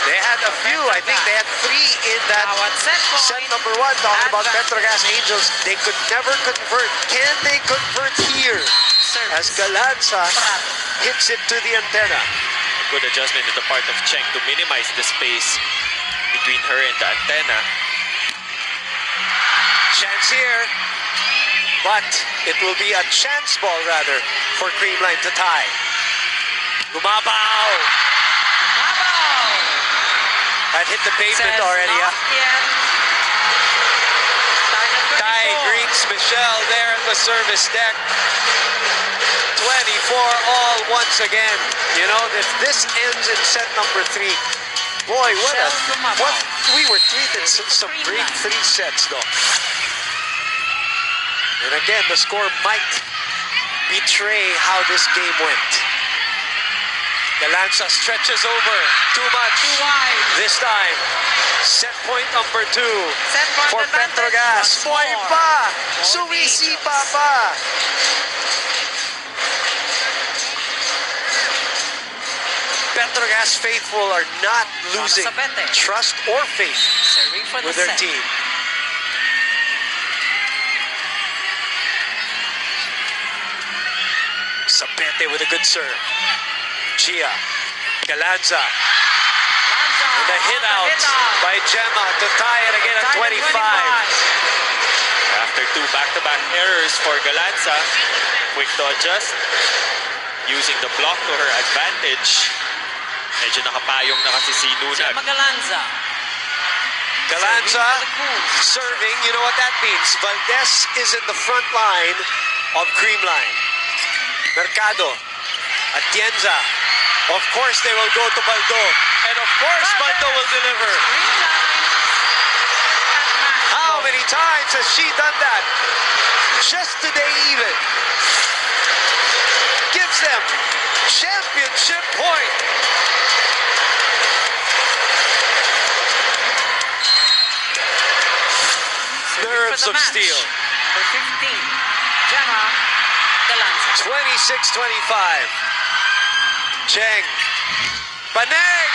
They had a few. I think they had 3 in that set number 1. Talking about Petrogazz Angels. They could never convert. Can they convert here? As Galanza hits it to the antenna. Good adjustment on the part of Cheng to minimize the space between her and the antenna. Chance here. But it will be a chance ball rather for Creamline to tie. Gumabaw! That hit the pavement already. Ty greets Michelle there at the service deck. 24 all once again. You know, if this ends in set number 3, boy, what we were treated some great 3 sets though. And again, the score might betray how this game went. Galanza stretches over. Too much. Too wide. This time. Set point number 2 Set point for Petrogazz. Boy pa! Sumisipa pa! Petrogazz faithful are not losing trust or faith with their team. Sabete with a good serve. Gia, Galanza, and a hit out by Gemma to tie it again at 25. After 2 back-to-back errors for Galanza, quick to adjust, using the block to her advantage. Medyo nakapayong na kasi si Nunag. Galanza. Galanza serving, you know what that means. Valdez is in the front line of Creamline. Mercado, Atienza. Of course they will go to Baldo. And of course Baldo will deliver. many times has she done that? Just today even. Gives them championship point. Nerves For the of match, steel. Number 15, Gemma Galanza. 26-25. Cheng. Panay.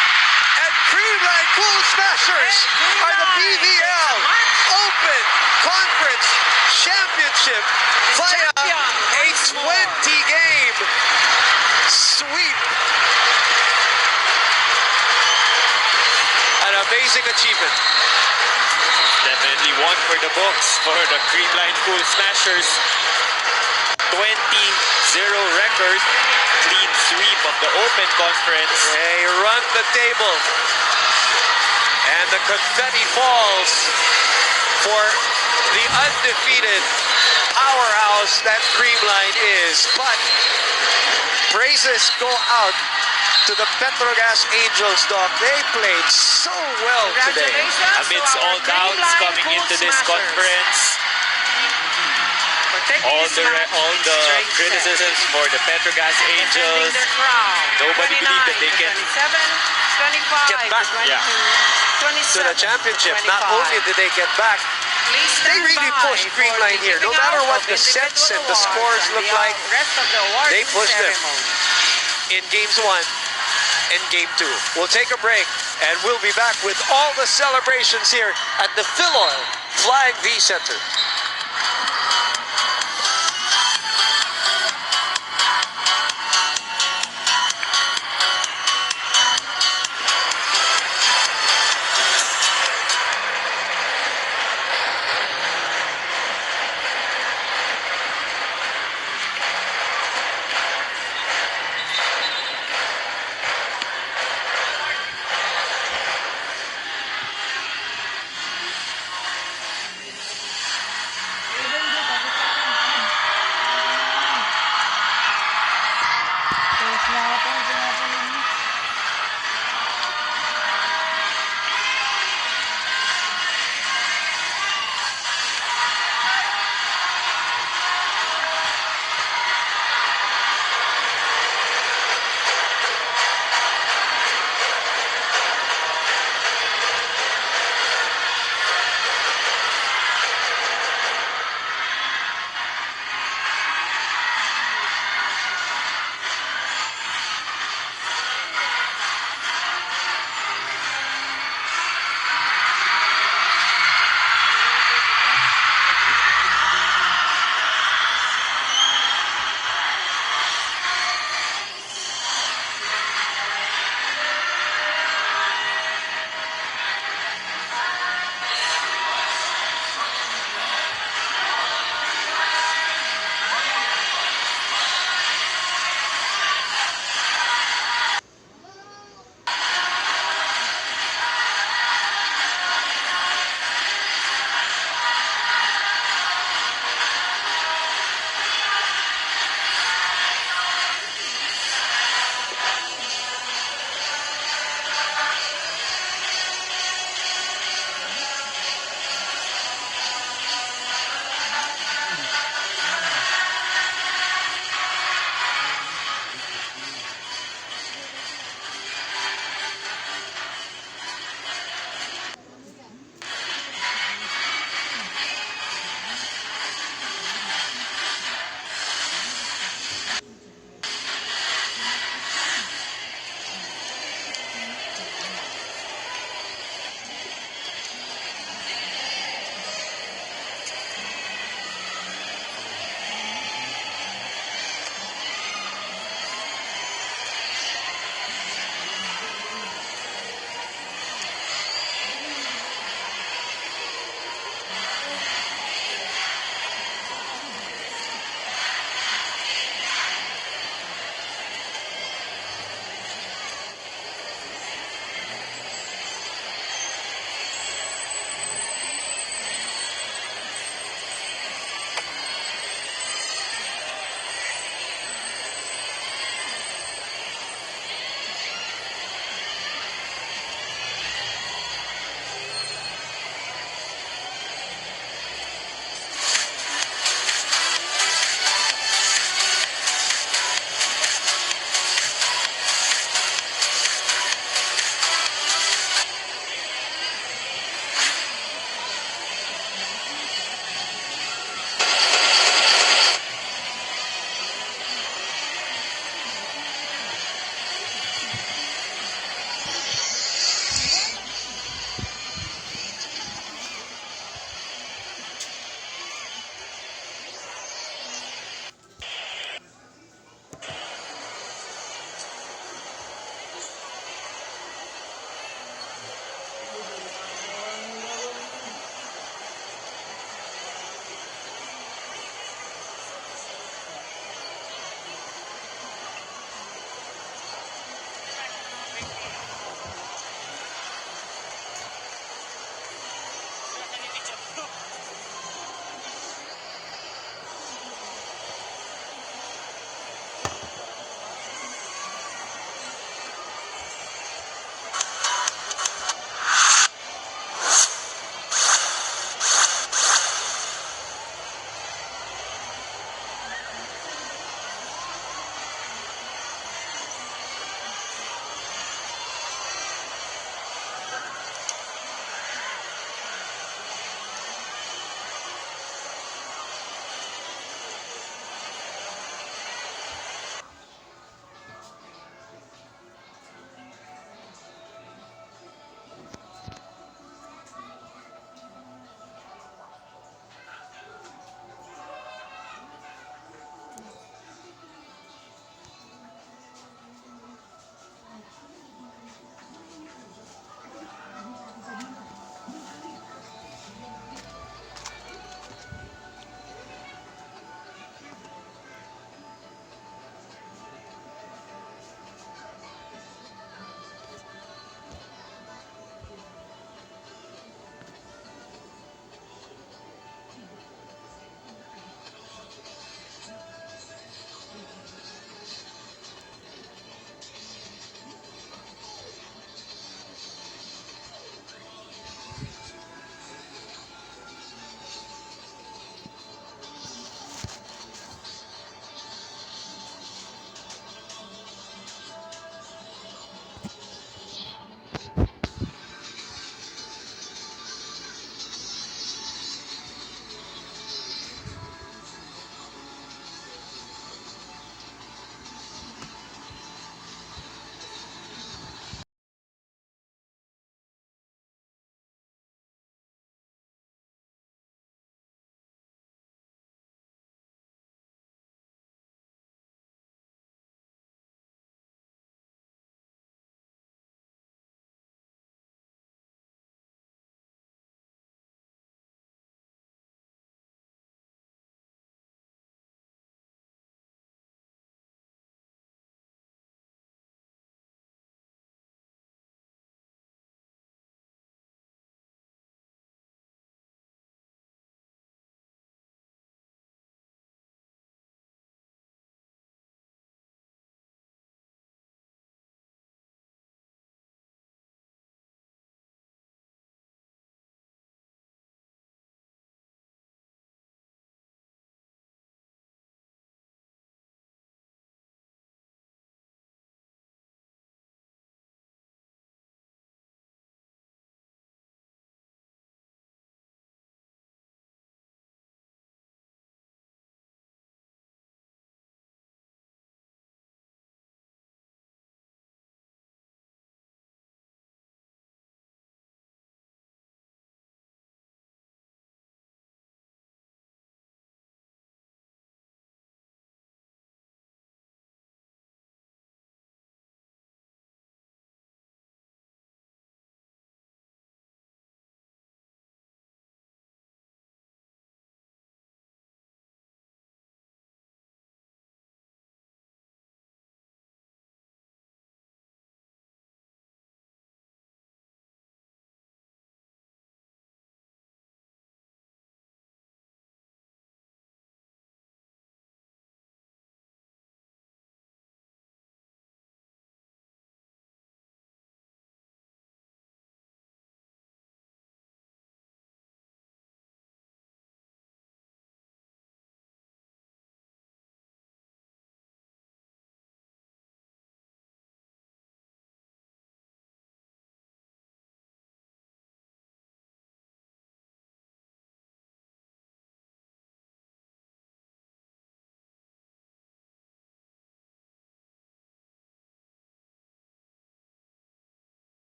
And Creamline Cool Smashers are the PVL Open Conference Championship via a 20-game sweep. An amazing achievement. Definitely one for the books for the Creamline Cool Smashers. 20-0 record. Clean sweep of the Open Conference. They run the table. And the confetti falls for the undefeated powerhouse that Creamline is. But praises go out to the Petrogazz Angels, Doc. They played so well today. Congratulations Amidst to our all doubts Creamline coming Cool into this Smashers conference, for taking all this the match all in the straight criticisms sets. for the Petrogazz Defending Angels, their crown. nobody believed that they 29 can 27, 25 get back. 22, Yeah. 27, To the championship. Not 25. only did they get back, Please they stand really by pushed for Creamline the here. No giving matter out what of the sets and individual the scores awards look and the like, rest of the awarding they pushed them. ceremony. in games 1 and game 2. We'll take a break and we'll be back with all the celebrations here at the Philoil Flying V Center.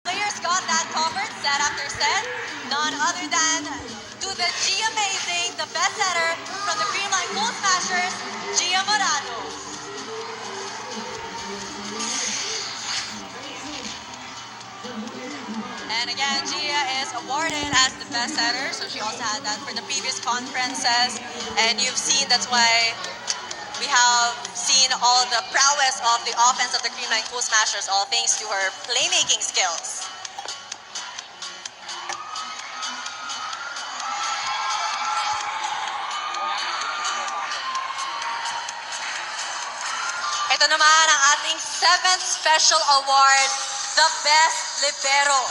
Players got that covered set after set, none other than to the G Amazing, the best setter from the Creamline Cold Smashers, Gia Morado. And again, Gia is awarded as the best setter, so she also had that for the previous conferences. And you've seen that's why we have seen all the prowess of the offense of the Creamline Cool Smashers, all thanks to her playmaking skills. Ito naman ang ating 7th special award, the Best Libero.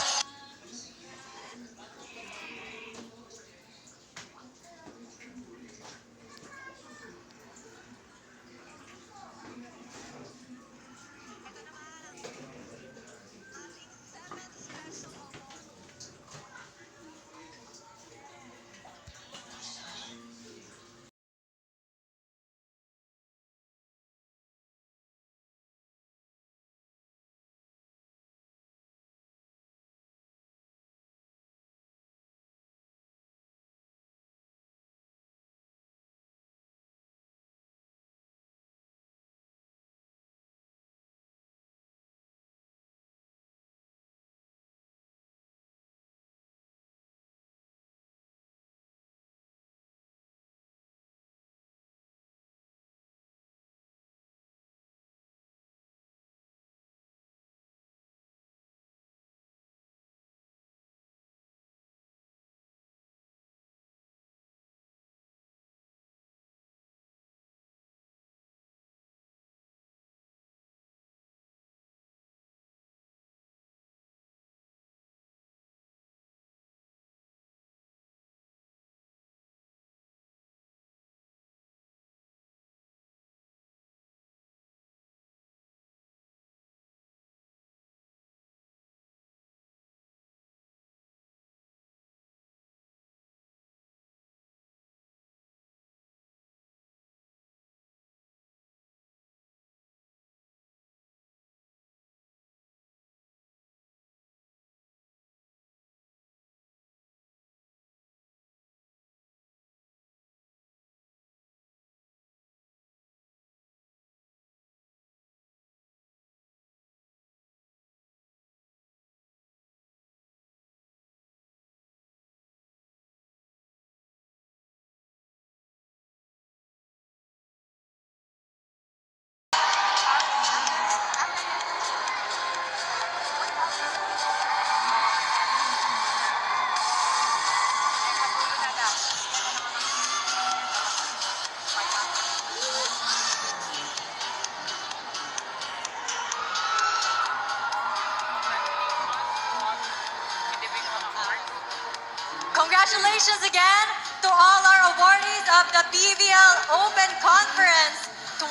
Congratulations again to all our awardees of the PVL Open Conference 2019.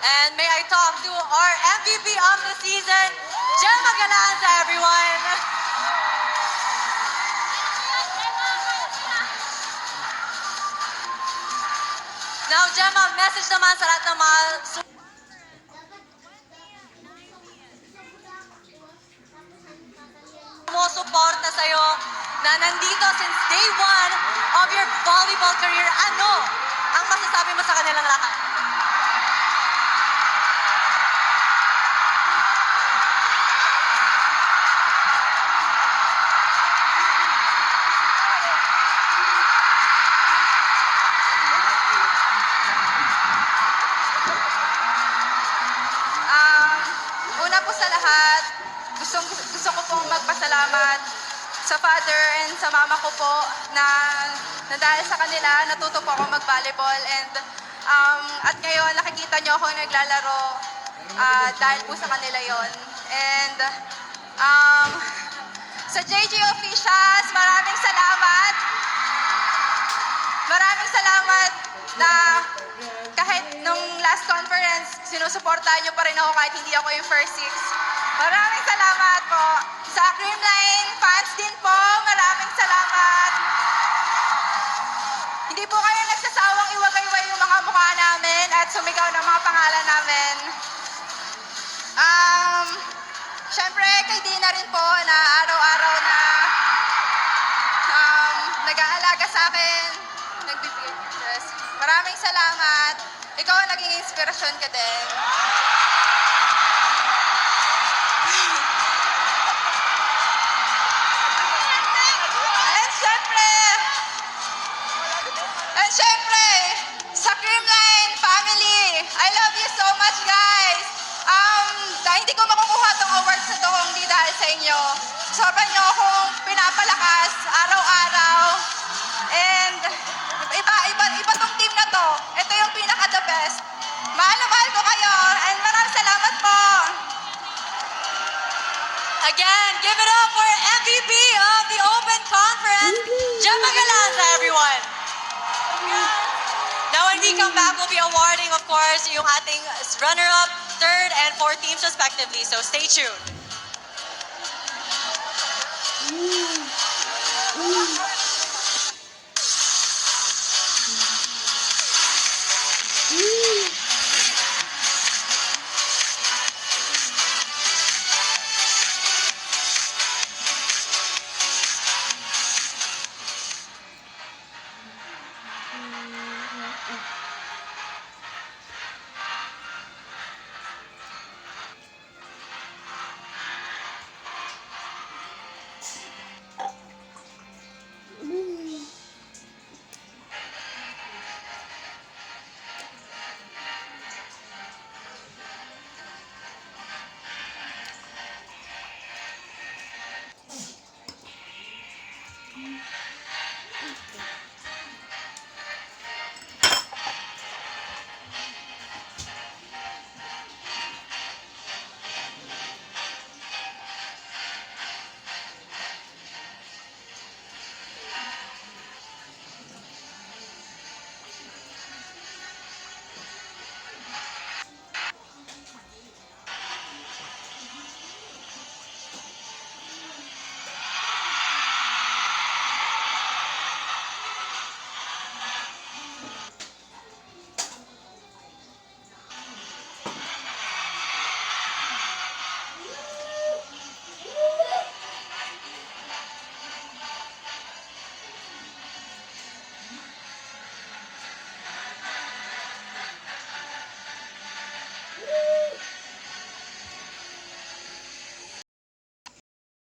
And may I talk to our MVP of the season, Gemma Galanza, everyone. Now, Gemma, message naman sa lahat ng mga sumusuporta sa'yo na nandito since day one of your volleyball career. Ano ang masasabi mo sa kanilang lahat? Una po sa lahat, gusto ko pong magpasalamat sa father and sa mama ko po na dahil sa kanila natuto po ako mag-volleyball and at ngayon nakikita niyo ako naglalaro dahil po sa kanila yon. And sa JG officials, maraming salamat. Maraming salamat na kahit nung last conference, sinusuportahan niyo pa rin ako kahit hindi ako yung first six. Maraming salamat po. Sa Creamline fans din po, maraming salamat. Hindi po kayo nagsasawang iwagayway yung mga mukha namin at sumigaw ng mga pangalan namin. Siyempre, kay Dina rin po na araw-araw na nag-aalaga sa akin, nagbibigay ng dress. Maraming salamat. ikaw ang naging inspirasyon ka din. And syempre, sa Creamline family, I love you so much, guys. Hindi ko makukuha tong awards na to kung hindi dahil sa inyo. Sobrang nyo akong pinapalakas araw-araw. And iba tong team na to. Ito yung pinaka-the best. Mahal na mahal ko kayo. And maraming salamat po. Again, give it up for MVP of the Open Conference, Gemma Galanza, everyone. Now, when we come back, we'll be awarding, of course, yung ating runner-up, third, and fourth teams respectively. So stay tuned.